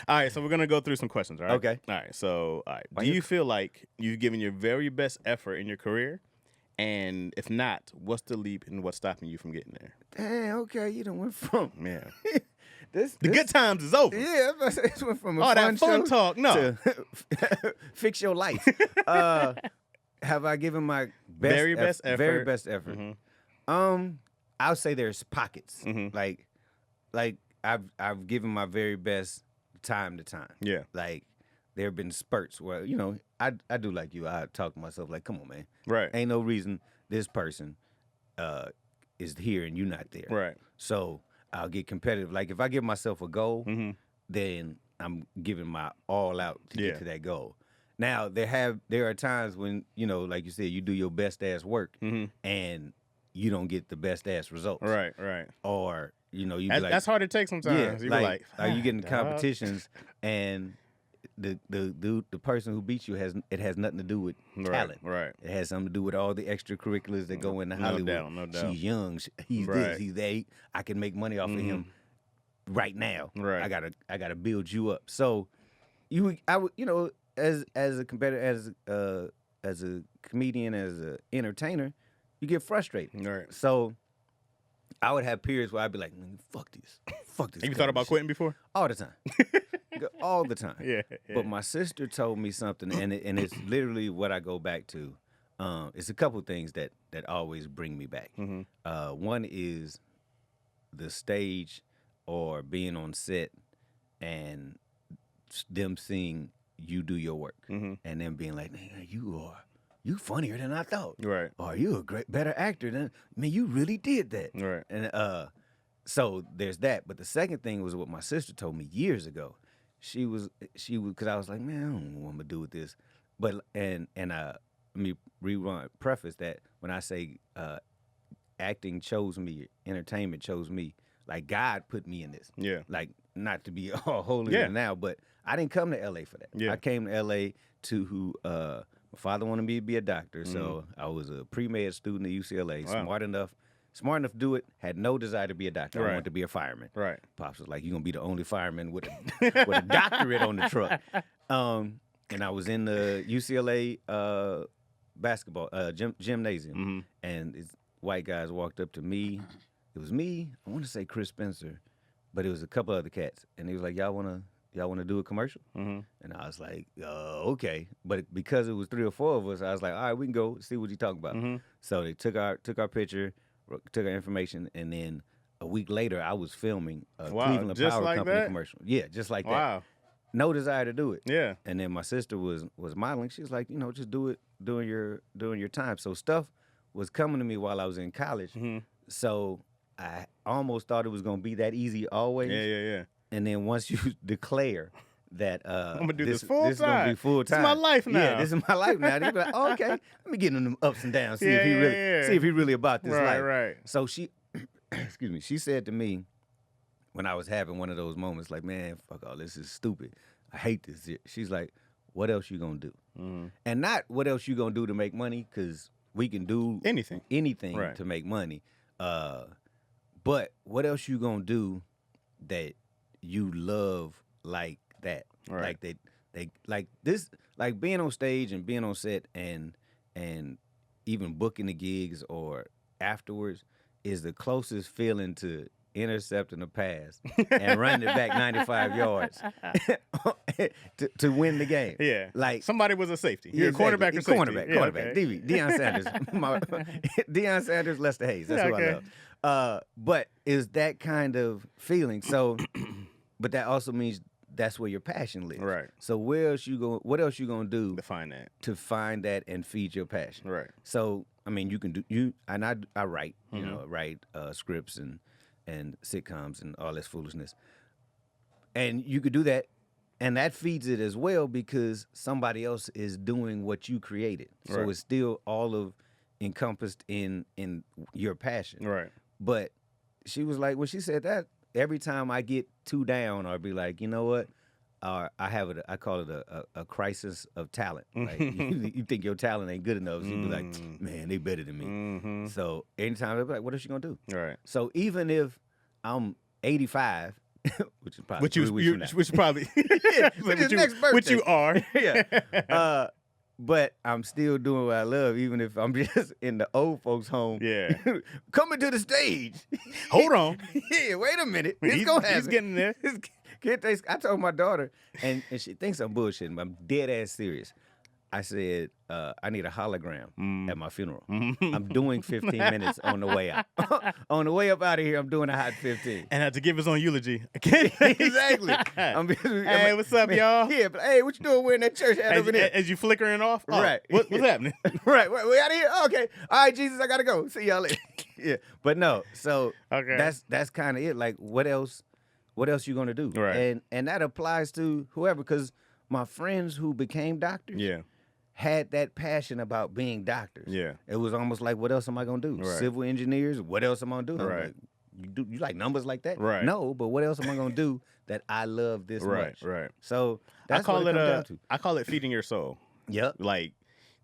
All right, so we're going to go through some questions, all right? Okay. All right, so Why do you- you feel like you've given your very best effort in your career? And if not, what's the leap and what's stopping you from getting there? Damn, okay, you done went from Yeah. the Good times is over. Yeah, it went from a All that fun show talk, no. to fix your life. Have I given my Very best effort. Very best effort. Mhm. I'll say there's pockets. Mhm. Like I've given my very best time to time. Yeah. Like there have been spurts where I do like you. I talk to myself like, come on, man. Right. Ain't no reason this person is here and you're not there. Right. So I'll get competitive. Like if I give myself a goal, Mhm. then I'm giving my all out to Yeah. get to that goal. Now there are times when like you said, you do your best ass work Mhm. and you don't get the best ass results. Right, right. Or you be That's, like, that's hard to take sometimes. yeah, You be like, are you getting dog. competitions and the person who beats you has nothing to do with talent. Right. It has something to do with all the extracurriculars that go into No Hollywood. doubt, no doubt. She's young. He's Right. this. He's that. I can make money off of him right now. Right. I gotta build you up. So as a competitor, as a comedian, as an entertainer, you get frustrated. Right. So I would have periods where I'd be like, "Man, fuck this. Fuck this." Have you thought about quitting before? All the time. All the time. Yeah. But my sister told me something, and it's literally what I go back to. It's a couple things that always bring me back. One is the stage or being on set and them seeing you do your work and them being like, "Man, you funnier than I thought." Right. Or you better actor than, man, you really did that. Right. And so there's that. But the second thing was what my sister told me years ago. She was because I was like, man, I don't know what I'm gonna do with this. But let me preface that when I say acting chose me, entertainment chose me, like God put me in this. Yeah. Like not to be all holier now, but I didn't come to LA for that. Yeah. I came to LA to my father wanted me to be a doctor, so I was a pre-med student at UCLA, Wow. smart enough to do it, had no desire to be a doctor. Right. I wanted to be a fireman. Right. Pops was like, "You're gonna be the only fireman with a doctorate on the truck." And I was in the UCLA basketball gymnasium, and these white guys walked up to me. It was me. I want to say Chris Spencer, but it was a couple other cats, and he was like, "Y'all wanna do a commercial?" And I was like, "Okay." But because it was 3 or 4 of us, I was like, "All right, we can go see what you talking about." So they took our picture, took our information, and then a week later, I was filming a Wow, Cleveland just Power like Company that? commercial. Yeah, just like that. Wow. No desire to do it. Yeah. And then my sister was modeling. She was like, just do it during your time. So stuff was coming to me while I was in college. So I almost thought it was gonna be that easy always. Yeah. And then once you declare that I'm gonna do this full this is gonna time. be full It's time. my life now. Yeah, this is my life now. They be like, oh, okay, let me get in them ups and downs. See if he really about this life. Right. So she, excuse me, she said to me when I was having one of those moments, like, man, fuck all this is stupid. I hate this shit. She's like, what else you gonna do? And not what else you gonna do to make money, because we can do Anything anything to make money. But what else you gonna do that you love like that. Right. Like they like this, like being on stage and being on set and even booking the gigs or afterwards is the closest feeling to intercepting a pass and running it back 95 yards to win the game. Yeah. Like somebody was a safety. You're a cornerback or safety. Cornerback. Okay. Deion Sanders. Deion Sanders, Lester Hayes. That's who I love. But is that kind of feeling. So, but that also means that's where your passion lives. Right. So what else you gonna do to find that and feed your passion? Right. So I mean, you can do and I write, write scripts and sitcoms and all this foolishness, and you could do that, and that feeds it as well because somebody else is doing what you created. So Right. it's still all of encompassed in your passion. Right. But she was like, when she said that, every time I get too down, I'll be like, you know what? I call it a crisis of talent. Like you think your talent ain't good enough, so you be like, man, they better than me. Mm-hmm. So anytime I'll be like, what else you gonna do? Right. So even if I'm 85, which is probably which probably which is next birthday. which you are. Yeah. But I'm still doing what I love, even if I'm just in the old folks' home. Yeah. Coming to the stage. Hold on. Yeah, wait a minute. It's gonna happen. He's getting there. I told my daughter, and she thinks I'm bullshitting, but I'm dead ass serious. I said, I need a hologram at my funeral. I'm doing 15 minutes on the way out. On the way up out of here, I'm doing a hot 15. And had to give his own eulogy. Exactly. Hey, what's up, y'all? Yeah, but hey, what you doing wearing that church hat over there? As you flickering off? Oh, Right. What's happening? Right. We out of here? Okay. All right, Jesus, I got to go. See y'all later. Yeah. But no, so Okay. that's kind of it. Like, what else you going to do? Right. And that applies to whoever, because my friends who became doctors had that passion about being doctors. Yeah. It was almost like, what else am I going to do? Right. Civil engineers, what else am I going to do? Right. Like, you like numbers like that? Right. No, but what else am I going to do that I love this much? Right. So that's what it comes down to. I call it feeding your soul. Yep. Like,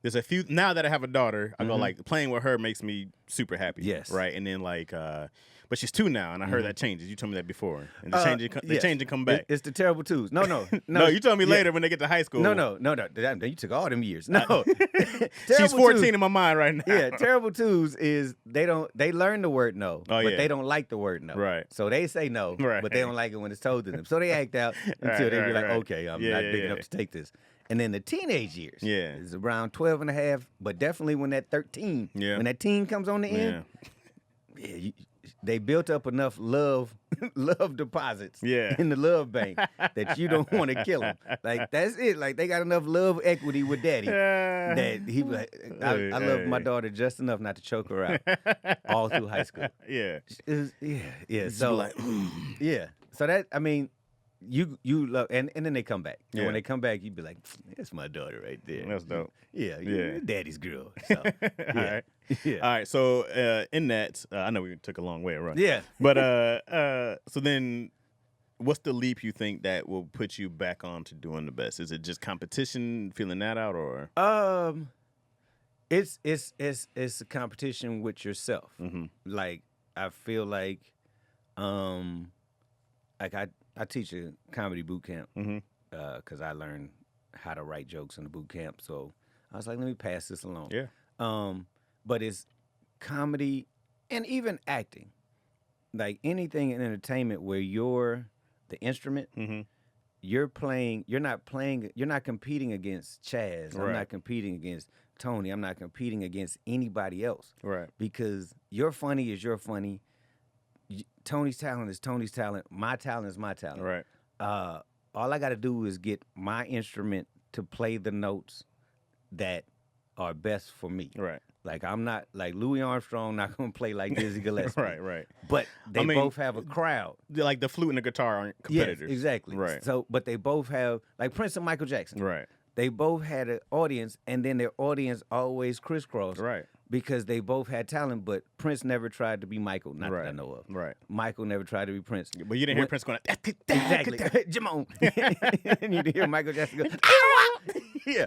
there's a few, now that I have a daughter, I go like, playing with her makes me super happy. Yes. Right. And then like, but she's 2 now, and I heard that changes. You told me that before. And they Yes. change and come back. It's the terrible twos. No. No, you told me later when they get to high school. No. You took all them years. No. She's 14 in my mind right now. Yeah, terrible twos is they learn the word no, but yeah. they don't like the word no. Right. So they say no, Right. but they don't like it when it's told to them. So they act out until they be like, okay, I'm not big enough to take this. And then the teenage years is around 12 and a half, but definitely when that 13, when that teen comes on the end, they built up enough love deposits in the love bank that you don't want to kill them. Like, that's it. Like, they got enough love equity with daddy that he be like, I love my daughter just enough not to choke her out all through high school. Yeah. So, like, So that, I mean, you love, and then they come back. And when they come back, you be like, that's my daughter right there. That's dope. Yeah. Daddy's girl. So, All right. Yeah. All right. So in that, I know we took a long way around. Yeah. But so then, what's the leap you think that will put you back on to doing the best? Is it just competition, feeling that out, or? It's a competition with yourself. Like, I feel like I teach a comedy boot camp because I learned how to write jokes in the boot camp. So I was like, let me pass this along. Yeah. But it's comedy and even acting, like anything in entertainment where you're the instrument. You're not competing against Chaz. Right. I'm not competing against Tony. I'm not competing against anybody else. Right. Because your funny is your funny. Tony's talent is Tony's talent. My talent is my talent. Right. All I got to do is get my instrument to play the notes that are best for me. Right. Like, I'm not like Louis Armstrong, not going to play like Dizzy Gillespie. Right. But they both have a crowd. Like the flute and the guitar aren't competitors. Yes, exactly. Right. So, but they both have, like Prince and Michael Jackson. Right. They both had an audience, and then their audience always crisscrossed. Right. Because they both had talent, but Prince never tried to be Michael, not that I know of. Right. Michael never tried to be Prince. But you didn't hear Prince going, exactly. Jamon. And you hear Michael Jackson go, yeah.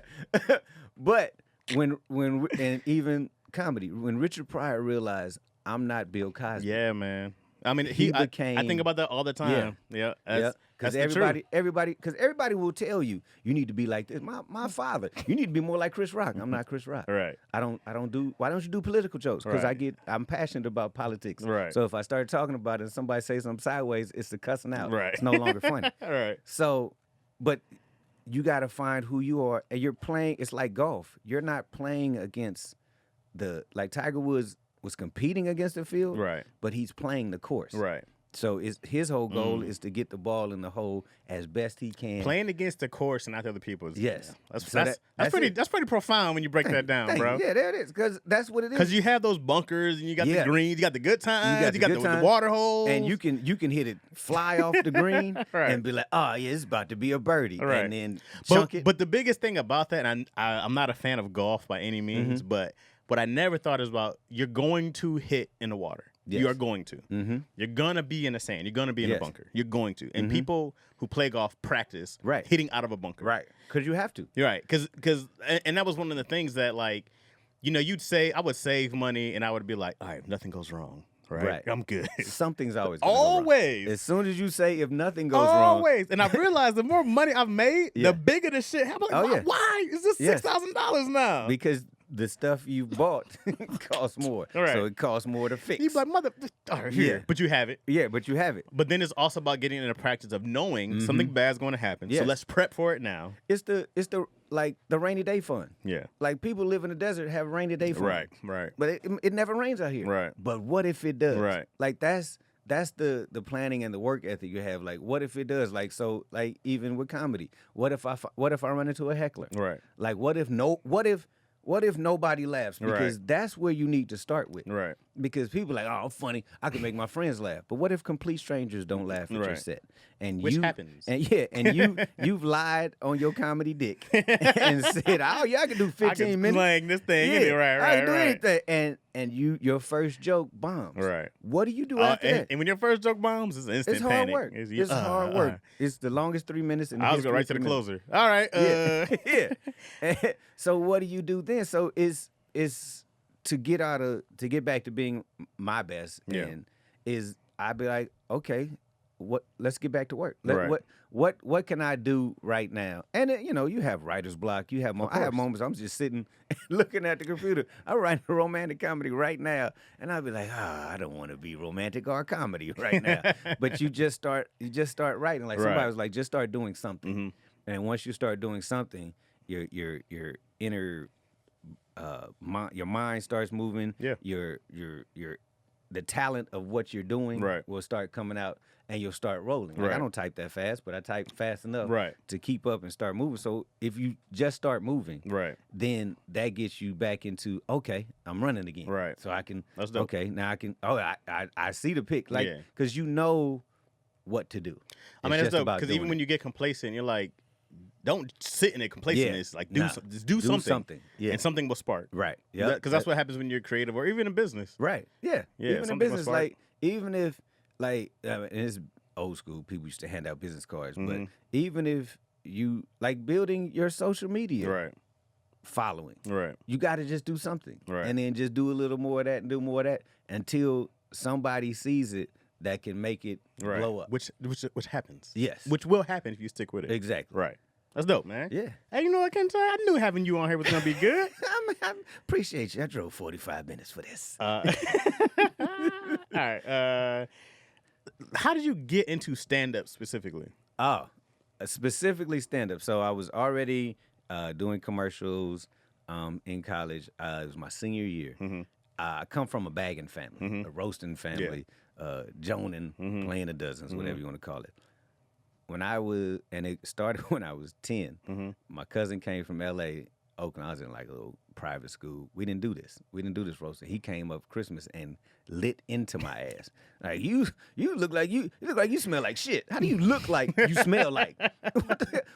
But and even comedy, when Richard Pryor realized, I'm not Bill Cosby. Yeah, man. I mean, I think about that all the time. Yeah. Because everybody will tell you need to be like this. My father, you need to be more like Chris Rock. I'm not Chris Rock. Right. I don't do. Why don't you do political jokes? Because I'm passionate about politics. Right. So if I start talking about it and somebody says something sideways, it's the cussing out. Right. It's no longer funny. Right. So, but you got to find who you are, and you're playing. It's like golf. You're not playing against like Tiger Woods was competing against the field, right? But he's playing the course, right? So his whole goal is to get the ball in the hole as best he can. Playing against the course and not the other people. Yes, that's pretty profound when you break that down, bro. Yeah, there it is, because that's what it is. Because you have those bunkers and you got the greens, you got the good times, you got the water holes, and you can hit it fly off the green and be like, oh yeah, it's about to be a birdie, and then chunk it. But the biggest thing about that, and I'm not a fan of golf by any means, but what I never thought is about you're going to hit in the water. Yes. You are going to. Mm-hmm. You're going to be in the sand. You're going to be in a bunker. You're going to. And people who play golf practice hitting out of a bunker. Right. Because you have to. You're right. And that was one of the things that, like, you'd say, I would save money and I would be like, all right, nothing goes wrong. Right. I'm good. Something's always always. As soon as you say if nothing goes wrong. Always. And I've realized the more money I've made, the bigger the shit. I'm like, why is this $6,000 now? Because the stuff you bought costs more. So it costs more to fix. You're like, here. But you have it. Yeah, but you have it. But then it's also about getting in the practice of knowing something bad's going to happen. Yes. So let's prep for it now. It's the like the rainy day fun. Yeah. Like people live in the desert have rainy day fun. Right. But it never rains out here. Right. But what if it does? Right. Like that's the planning and the work ethic you have. Like, what if it does? Like, so, like, even with comedy, what if I run into a heckler? Right. Like, what if nobody laughs? Because that's where you need to start with. Right. Because people are like, oh, I'm funny, I can make my friends laugh. But what if complete strangers don't laugh at your set? Which happens. And you've lied on your comedy dick and said, oh yeah, I can do 15 minutes. Slang this thing. Yeah, Right. I can do anything. And your first joke bombs. Right. What do you do after that? And when your first joke bombs, it's instant hard panic. Work. It's hard work. It's the longest 3 minutes in the I was going right to the closer. All right. Yeah. So what do you do then? So it's to get back to being my best. And I'd be like, okay, let's get back to work. What can I do right now? And you have writer's block. I have moments I'm just sitting looking at the computer. I write a romantic comedy right now, and I'll be like, I don't want to be romantic or comedy right now. But you just start writing. Like somebody was like, just start doing something. Mm-hmm. And once you start doing something, your inner your mind starts moving. Yeah. Your the talent of what you're doing will start coming out, and you'll start rolling. Like, I don't type that fast, but I type fast enough to keep up and start moving. So if you just start moving, then that gets you back into, okay, I'm running again. Right. So I can, okay, now I can, I see the pick. Like, because you know what to do. I mean, that's dope, because even when you get complacent, you're like, don't sit in a complacentness. Like, do something. Yeah. And something will spark. Right. Yeah. Because that's what happens when you're creative, or even in business. Right. Yeah. Even in business, like, even if, like, and it's old school, people used to hand out business cards, but even if you, like, building your social media following, you got to just do something. Right. And then just do a little more of that and do more of that until somebody sees it that can make it blow up. Which happens. Yes. Which will happen if you stick with it. Exactly. Right. That's dope, man. Yeah. Hey, you know what, Kente? I knew having you on here was going to be good. I appreciate you. I drove 45 minutes for this. All right. How did you get into stand-up specifically? Specifically stand-up. So I was already doing commercials in college. It was my senior year. Mm-hmm. I come from a bagging family, a roasting family, joning, playing the dozens, whatever you want to call it. And it started when I was 10. My cousin came from L.A., Oakland. I was in like a little private school. We didn't do this roasting. He came up Christmas and lit into my ass. Like, you look like you smell like shit. How do you look like you smell like?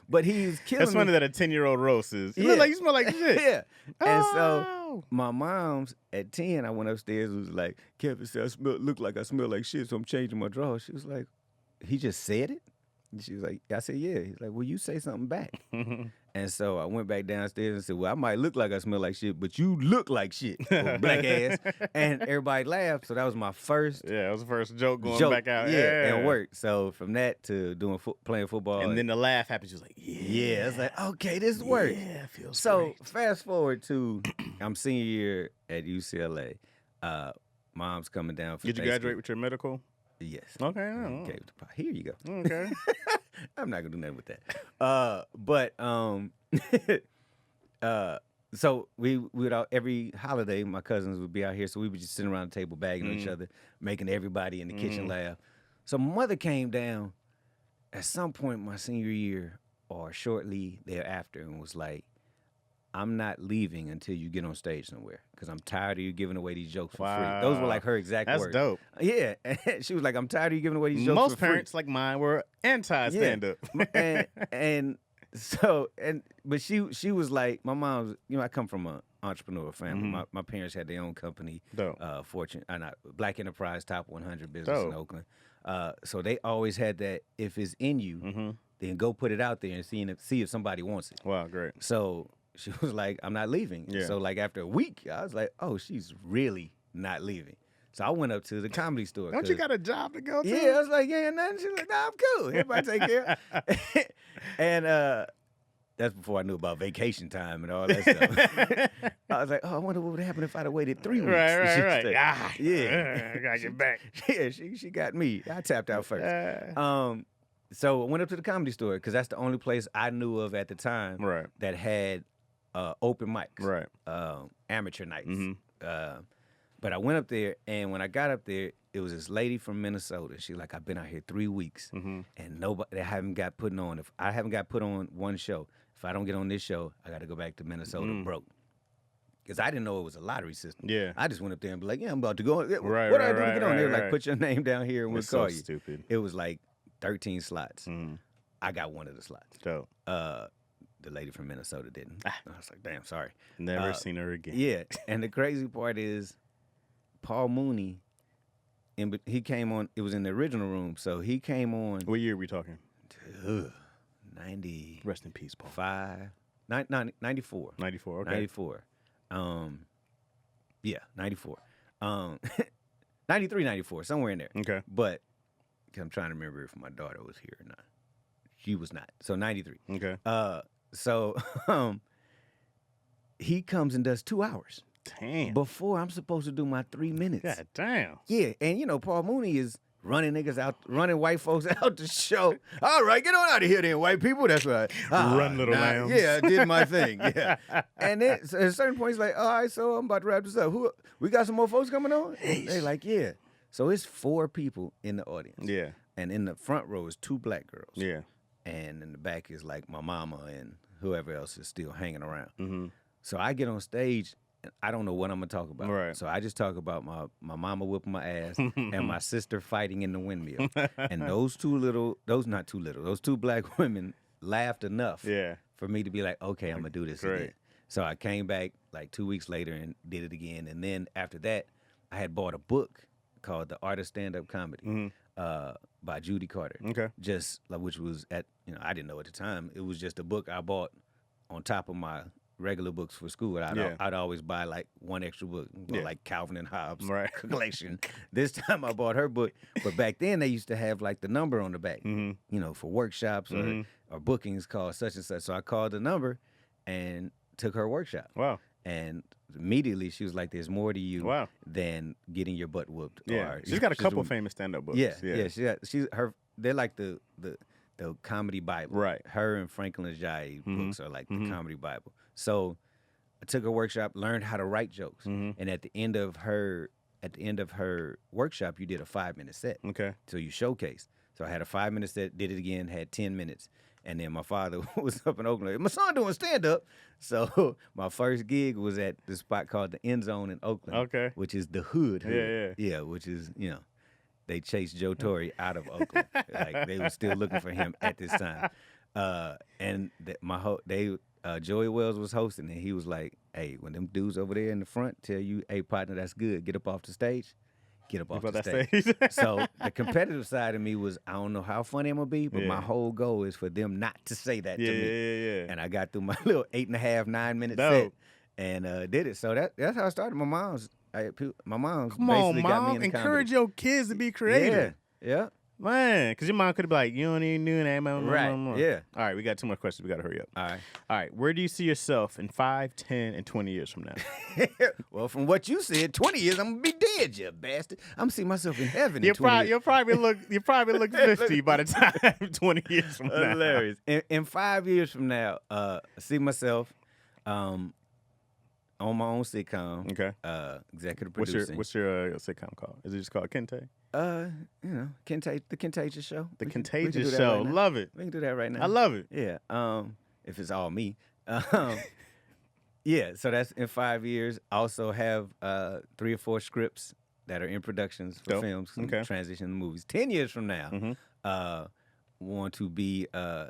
But he's killing me. That's funny that a 10-year-old roast is. You look like you smell like shit. Yeah. And so my mom's at 10, I went upstairs and was like, Kevin said look like I smell like shit, so I'm changing my drawers. She was like, he just said it? And she was like, I said, yeah. He's like, well, you say something back. And And so I went back downstairs and said, well, I might look like I smell like shit, but you look like shit, black ass. And everybody laughed. So that was my first Yeah, it was the first joke going back out. Yeah, and worked. So from that to playing football. And then the laugh happened. She was like, yeah. It's like, okay, this works. Yeah, it feels So great. fast forward to I'm senior year at UCLA. Mom's coming down for Did you graduate with your medical? Yes. Okay. Okay. Here you go. Okay. I'm not gonna do nothing with that. So we would every holiday, my cousins would be out here, so we would just sit around the table bagging each other, making everybody in the kitchen laugh. So my mother came down at some point my senior year or shortly thereafter and was like, I'm not leaving until you get on stage somewhere because I'm tired of you giving away these jokes for free. Those were like her exact words. That's dope. Yeah. She was like, I'm tired of you giving away these jokes Most for free. parents like mine were anti-stand-up. But she was like, my mom's, I come from an entrepreneur family. My parents had their own company, Black Enterprise Top 100 business in Oakland. So they always had that, if it's in you, then go put it out there and see if somebody wants it. Wow, great. So she was like, I'm not leaving. Yeah. So like after a week, I was like, oh, she's really not leaving. So I went up to the Comedy Store. Don't you got a job to go to? Yeah, I was like, yeah, nothing. She was like, nah, I'm cool. Everybody take care. And that's before I knew about vacation time and all that stuff. I was like, oh, I wonder what would happen if I'd have waited 3 weeks. Right. Yeah. I gotta get back. Yeah, she got me. I tapped out first. So I went up to the Comedy Store because that's the only place I knew of at the time that had open mics, amateur nights. But I went up there, and when I got up there, it was this lady from Minnesota. She's like, I've been out here 3 weeks, and I haven't got put on. If I haven't got put on one show, if I don't get on this show, I got to go back to Minnesota broke. Because I didn't know it was a lottery system. Yeah. I just went up there and be like, yeah, I'm about to go. What do Right, I do to right, get on? They were right. like, put your name down here and we'll It's call so you. stupid. It was like 13 slots. I got one of the slots. Dope. The lady from Minnesota didn't. I was like, damn, sorry. Never seen her again. Yeah, and the crazy part is Paul Mooney, he came on, it was in the original room, so he came on. What year are we talking? 90. Rest in peace, Paul. 94. 94, okay. 94. Yeah, 94. 93, 94, somewhere in there. Okay. But I'm trying to remember if my daughter was here or not. She was not. So 93. Okay. So he comes and does 2 hours. Damn. Before I'm supposed to do my 3 minutes. God damn. Yeah, and Paul Mooney is running white folks out the show. All right, get on out of here then, white people. That's right. Run, little lambs. Yeah, I did my thing. Yeah. And then at a certain point, he's like, all right, so I'm about to wrap this up. We got some more folks coming on? They like, yeah. So it's 4 people in the audience. Yeah. And in the front row is 2 black girls. Yeah. And in the back is like my mama and whoever else is still hanging around. So I get on stage and I don't know what I'm gonna talk about. Right. So I just talk about my mama whipping my ass and my sister fighting in the windmill. And those 2 black women laughed enough for me to be like, okay, I'm gonna do this again. So I came back like 2 weeks later and did it again. And then after that, I had bought a book called The Art of Stand-Up Comedy by Judy Carter. Okay. Which was I didn't know at the time. It was just a book I bought on top of my regular books for school. I'd always buy like one extra book, like Calvin and Hobbes collection. This time I bought her book, but back then they used to have like the number on the back, for workshops or bookings called such and such. So I called the number and took her workshop. Wow. And immediately she was like, there's more to you than getting your butt whooped. Yeah. She's got a couple famous stand-up books. Yeah. They're like the comedy Bible. Right. Her and Franklin Ajayi books are like the comedy Bible. So I took a workshop, learned how to write jokes. And at the end of her workshop, you did a 5-minute set. Okay. So you showcased. So I had a 5-minute set, did it again, had 10 minutes. And then my father was up in Oakland. My son doing stand-up. So my first gig was at this spot called the End Zone in Oakland. Okay. Which is the hood. Yeah. Yeah, which is, they chased Joe Torre out of Oakland. Like they were still looking for him at this time. And Joey Wells was hosting, and he was like, hey, when them dudes over there in the front tell you, hey, partner, that's good, get up off the stage, get up off About the that stage. stage. So the competitive side of me was, I don't know how funny I'm gonna be, but my whole goal is for them not to say that to me. Yeah. And I got through my little 8.5, 9 minute Dope. set and did it. So that's how I started. My mom's Come basically on, got me mom. into Encourage comedy. your kids to be creative. Yeah. Man, because your mom could be like, you don't even do that. Right. Yeah. All right, we got 2 more questions. We got to hurry up. All right. Where do you see yourself in 5, 10, and 20 years from now? right. Well, from what you said, 20 years, I'm gonna be dead, you bastard. I'm seeing myself in heaven in 20 years. You'll probably look 50 by the time 20 years from now. Hilarious. In 5 years from now, I see myself on my own sitcom. Okay. Executive producing. What's your sitcom called? Is it just called Kente? Kente, the Contagious Show. The We can do Contagious that Show. right now. Love it. We can do that right now. I love it. Yeah. If it's all me. Yeah. So that's in 5 years. I also have 3 or 4 scripts that are in productions for Dope. films. Okay. Transition to movies. 10 years from now, want to be a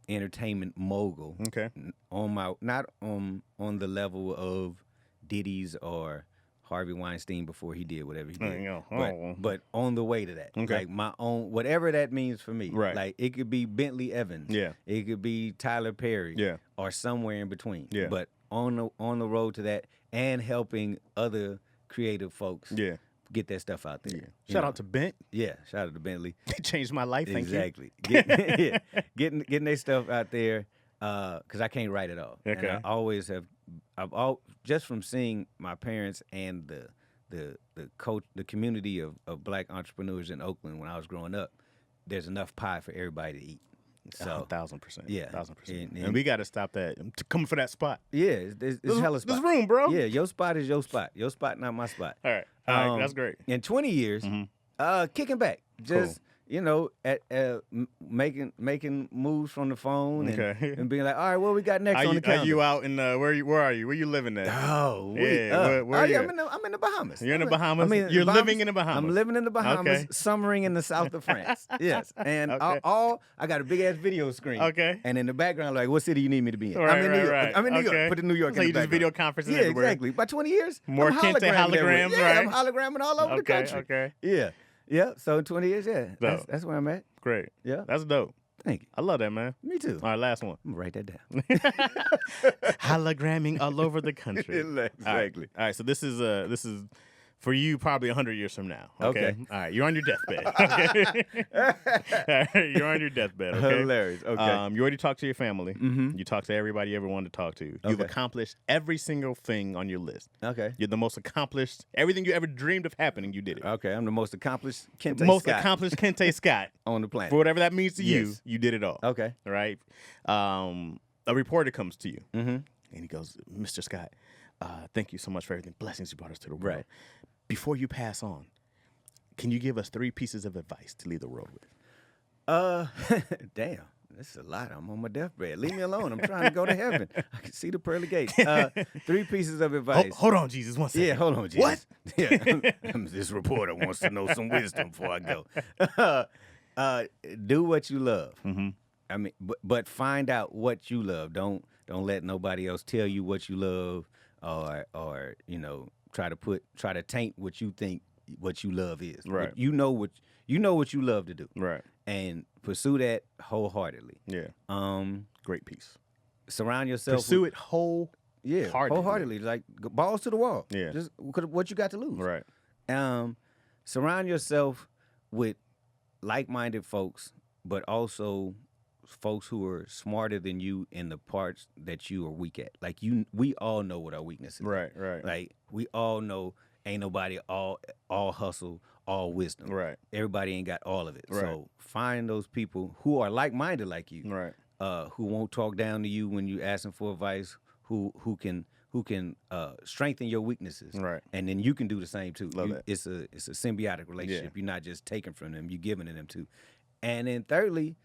entertainment mogul. Okay. Not on the level of Diddy's or Harvey Weinstein before he did whatever he did. But on the way to that. Okay. Like my own, whatever that means for me. Right. Like it could be Bentley Evans. Yeah. It could be Tyler Perry. Yeah. Or somewhere in between. Yeah. But on the road to that and helping other creative folks get that stuff out there. Yeah. Shout out to Bent. Yeah. Shout out to Bentley. They changed my life. Thank you. Exactly. Getting their stuff out there because I can't write it all. Okay. And I always have. Just from seeing my parents and the community of Black entrepreneurs in Oakland when I was growing up, there's enough pie for everybody to eat. So 1,000%. Yeah. 1,000%. And we got to stop that. I'm coming for that spot. yeah, it's hella spot. There's room, bro. Yeah, your spot is your spot. Your spot, not my spot. All right. That's great. In 20 years, kicking back, just at making moves from the phone and being like, all right, what we got next on the calendar? Are you out in where are you? Where you living at? Oh, where you at? I'm in the Bahamas. You're in the Bahamas. You're Bahamas. living in the Bahamas. I'm living in the Bahamas, Okay. summering in the south of France. Yes, and Okay. I got a big ass video screen. Okay. And in the background, like, what city you need me to be in? Right, I'm in New York. right. I'm in New Okay. York. Put the New York So in the you just background. video conferencing Yeah, everywhere. exactly. By 20 years, More I'm Kente hologramming everywhere. holograms, Yeah, right? I'm hologramming all over the country. Okay. Yeah. So in 20 years, Dope. that's where I'm at. Great. Yeah. That's dope. Thank you. I love that, man. Me too. All right, last one. I'm gonna write that down. Hologramming all over the country. Exactly. All right. So this is for you probably 100 years from now. Okay. All right. You're on your deathbed. Okay. All right, you're on your deathbed. Okay. Hilarious. Okay. You already talked to your family. Mm-hmm. You talked to everybody you ever wanted to talk to. You've Okay. accomplished every single thing on your list. Okay. You're the most accomplished. Everything you ever dreamed of happening, you did it. Okay. I'm the most accomplished Kente Most Scott accomplished Kente Scott. on the planet. For whatever that means to you, Yes. you did it all. Okay. All right. A reporter comes to you Mm-hmm. and he goes, Mr. Scott, thank you so much for everything. Blessings you brought us to the world. Right. Before you pass on, can you give us 3 pieces of advice to leave the world with? Damn. That's a lot. I'm on my deathbed. Leave me alone. I'm trying to go to heaven. I can see the pearly gates. 3 pieces of advice. Hold on, Jesus. 1 second. Yeah, hold on, Jesus. What? Yeah, this reporter wants to know some wisdom before I go. Do what you love. Mm-hmm. I mean, but find out what you love. Don't let nobody else tell you what you love, or try to taint what you think what you love is. Right. But you know what you love to do. Right. And pursue that wholeheartedly. Yeah. Great piece. Surround yourself. Pursue it wholeheartedly. Like balls to the wall. Yeah. Just what you got to lose. Right. Surround yourself with like-minded folks, but also folks who are smarter than you in the parts that you are weak at. Like we all know what our weaknesses are. Right. Like we all know ain't nobody all hustle, all wisdom. Right. Everybody ain't got all of it. Right. So find those people who are like-minded like you. Right. Who won't talk down to you when you asking for advice, who can strengthen your weaknesses. Right. And then you can do the same too. Love that. It's a symbiotic relationship. Yeah. You're not just taking from them, you're giving to them too. And then thirdly,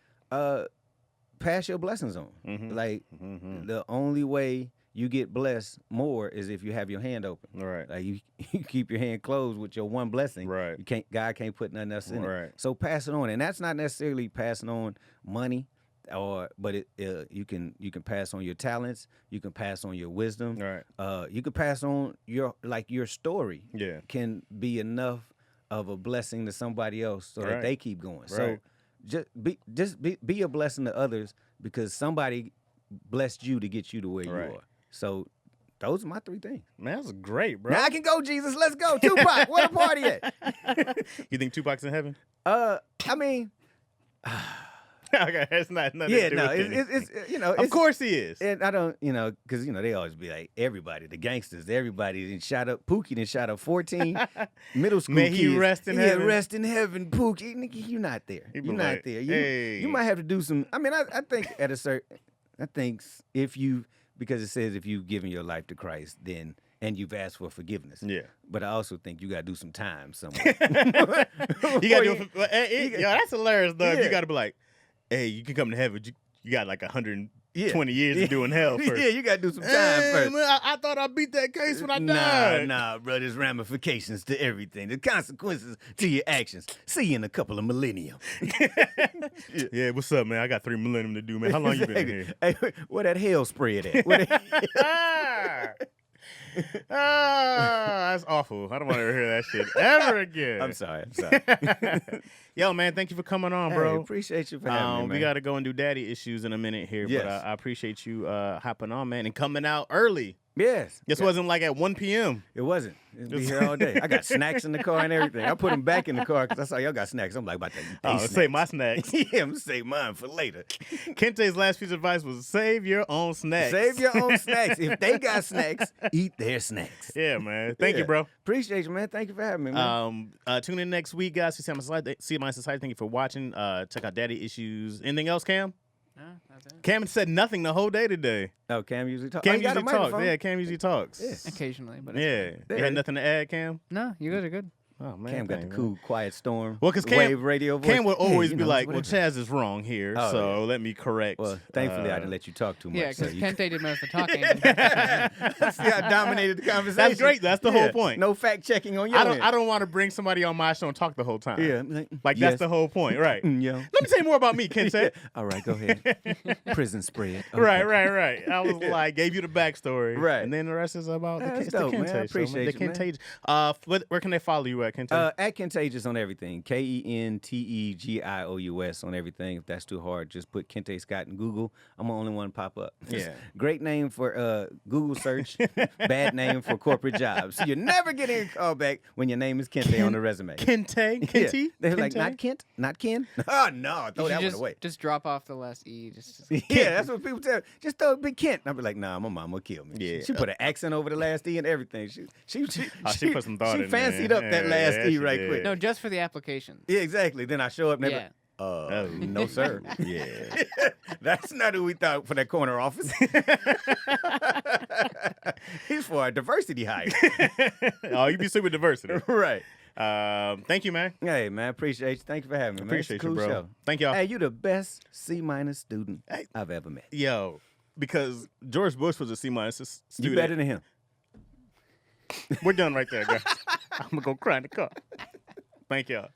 pass your blessings on. Mm-hmm. Like Mm-hmm. the only way you get blessed more is if you have your hand open. Right. Like you keep your hand closed with your one blessing. Right. God can't put nothing else in Right. it. So pass it on. And that's not necessarily passing on money. you can pass on your talents, you can pass on your wisdom, Right. you can pass on your story. Yeah. Can be enough of a blessing to somebody else so that Right. they keep going. Right. So just be a blessing to others because somebody blessed you to get you to where Right. you are. So those are my 3 things. Man, that's great, bro. Now I can go, Jesus. Let's go. Tupac, where the party at? You think Tupac's in heaven? I mean, Okay, it's not nothing yeah, to do no, with it's of course he is. And I don't, because they always be like everybody, the gangsters, everybody done shot up. Pookie done shot up 14 middle school May kids. he rest in heaven. rest in heaven, Pookie. Nigga, you not there. He be You not like, there. hey. You might have to do some. I mean, I think at a certain, because it says if you've given your life to Christ, then and you've asked for forgiveness. Yeah. But I also think you got to do some time somewhere. You got to do it. Yo, that's hilarious, though. Yeah. You got to be like, hey, you can come to heaven. You got like 120 Yeah. years to do in hell first. Yeah, you got to do some time Hey, first. man, I thought I beat that case when I Nah, died. bro. There's ramifications to everything. The consequences to your actions. See you in a couple of millennium. Yeah, what's up, man? I got 3 millennium to do, man. How long you been here? Hey, where that hell spread at? Where That's awful. I don't want to hear that shit ever again. I'm sorry. Yo, man, thank you for coming on, Hey, bro. appreciate you for having me, man. We got to go and do daddy issues in a minute here, Yes. but I appreciate you hopping on, man, and coming out early. Yes. This wasn't like at 1 p.m. It wasn't. It'd be here all day. I got snacks in the car and everything. I put them back in the car because I saw y'all got snacks. I'm like, about to eat Oh, these save my snacks. snacks. Yeah, I'm going to save mine for later. Kente's last piece of advice was save your own snacks. Save your own snacks. If they got snacks, eat their snacks. Yeah, man. Thank you, Yeah. bro. Appreciate you, man. Thank you for having me, man. Tune in next week, guys. See My Society. Thank you for watching. Check out Daddy Issues. Anything else, Cam? No, that's it. Cam said nothing the whole day today. Oh, Cam usually talks. Cam you got a usually talks. microphone? Yeah, Cam usually talks. Yeah. Occasionally, but Yeah. You had nothing to add, Cam? no, you guys are good. Oh, man. Cam got the thank you, cool, quiet storm. Well, 'cause Cam- wave radio voice. Cam would always Hey, be like, well, whatever. Chaz is wrong here, Oh, so yeah. let me correct. Well, thankfully, I didn't let you talk too much. Yeah, so because you- Kente did most of the talking. See, I dominated the conversation. That's great. That's the whole Yeah. point. No fact checking on your end. I don't want to bring somebody on my show and talk the whole time. Yeah. Like, yes. that's the whole point, right? Yeah. Let me tell you more about me, Kente. Yeah. All right, go ahead. Prison spread. Okay. Right. I was like, gave you the backstory. Right. And then the rest is about That's the dope, Kente man. I show, appreciate the you, man. Contagious. Where can they follow you at, Kente? At Contagious on everything. KenteGious on everything. If that's too hard, just put Kente Scott in Google. I'm the only one pop up. Yeah. Great name for Google search. Bad name for corporate jobs. You're never getting a call back when your name is Kente on the resume. Kente? Yeah. Kente? They're like, Kente? not Kent? Not Ken? Oh, no. Throw You that should one away. just drop off the last E. Just Yeah, that's what people tell me. Just throw a big Kent. I'll be like, nah, my mama will kill me. Yeah. She put an accent over the last E and everything. She put some thought she in fancied there. up that Yeah, last yeah, E she right did. quick. no, just for the application. Yeah, exactly. Then I show up and they're Yeah. like, no, sir. Yeah. That's not who we thought for that corner office. He's for a diversity hire. Oh, you be super diversity. Right. Thank you, man. Hey, man, appreciate you. Thank you for having me, man. Appreciate It's a you, cool bro. show. Thank y'all. Hey, you the best C- student Hey. I've ever met. Yo, because George Bush was a C- student. You better than him. We're done right there, guys. I'm going to go cry in the car. Thank y'all.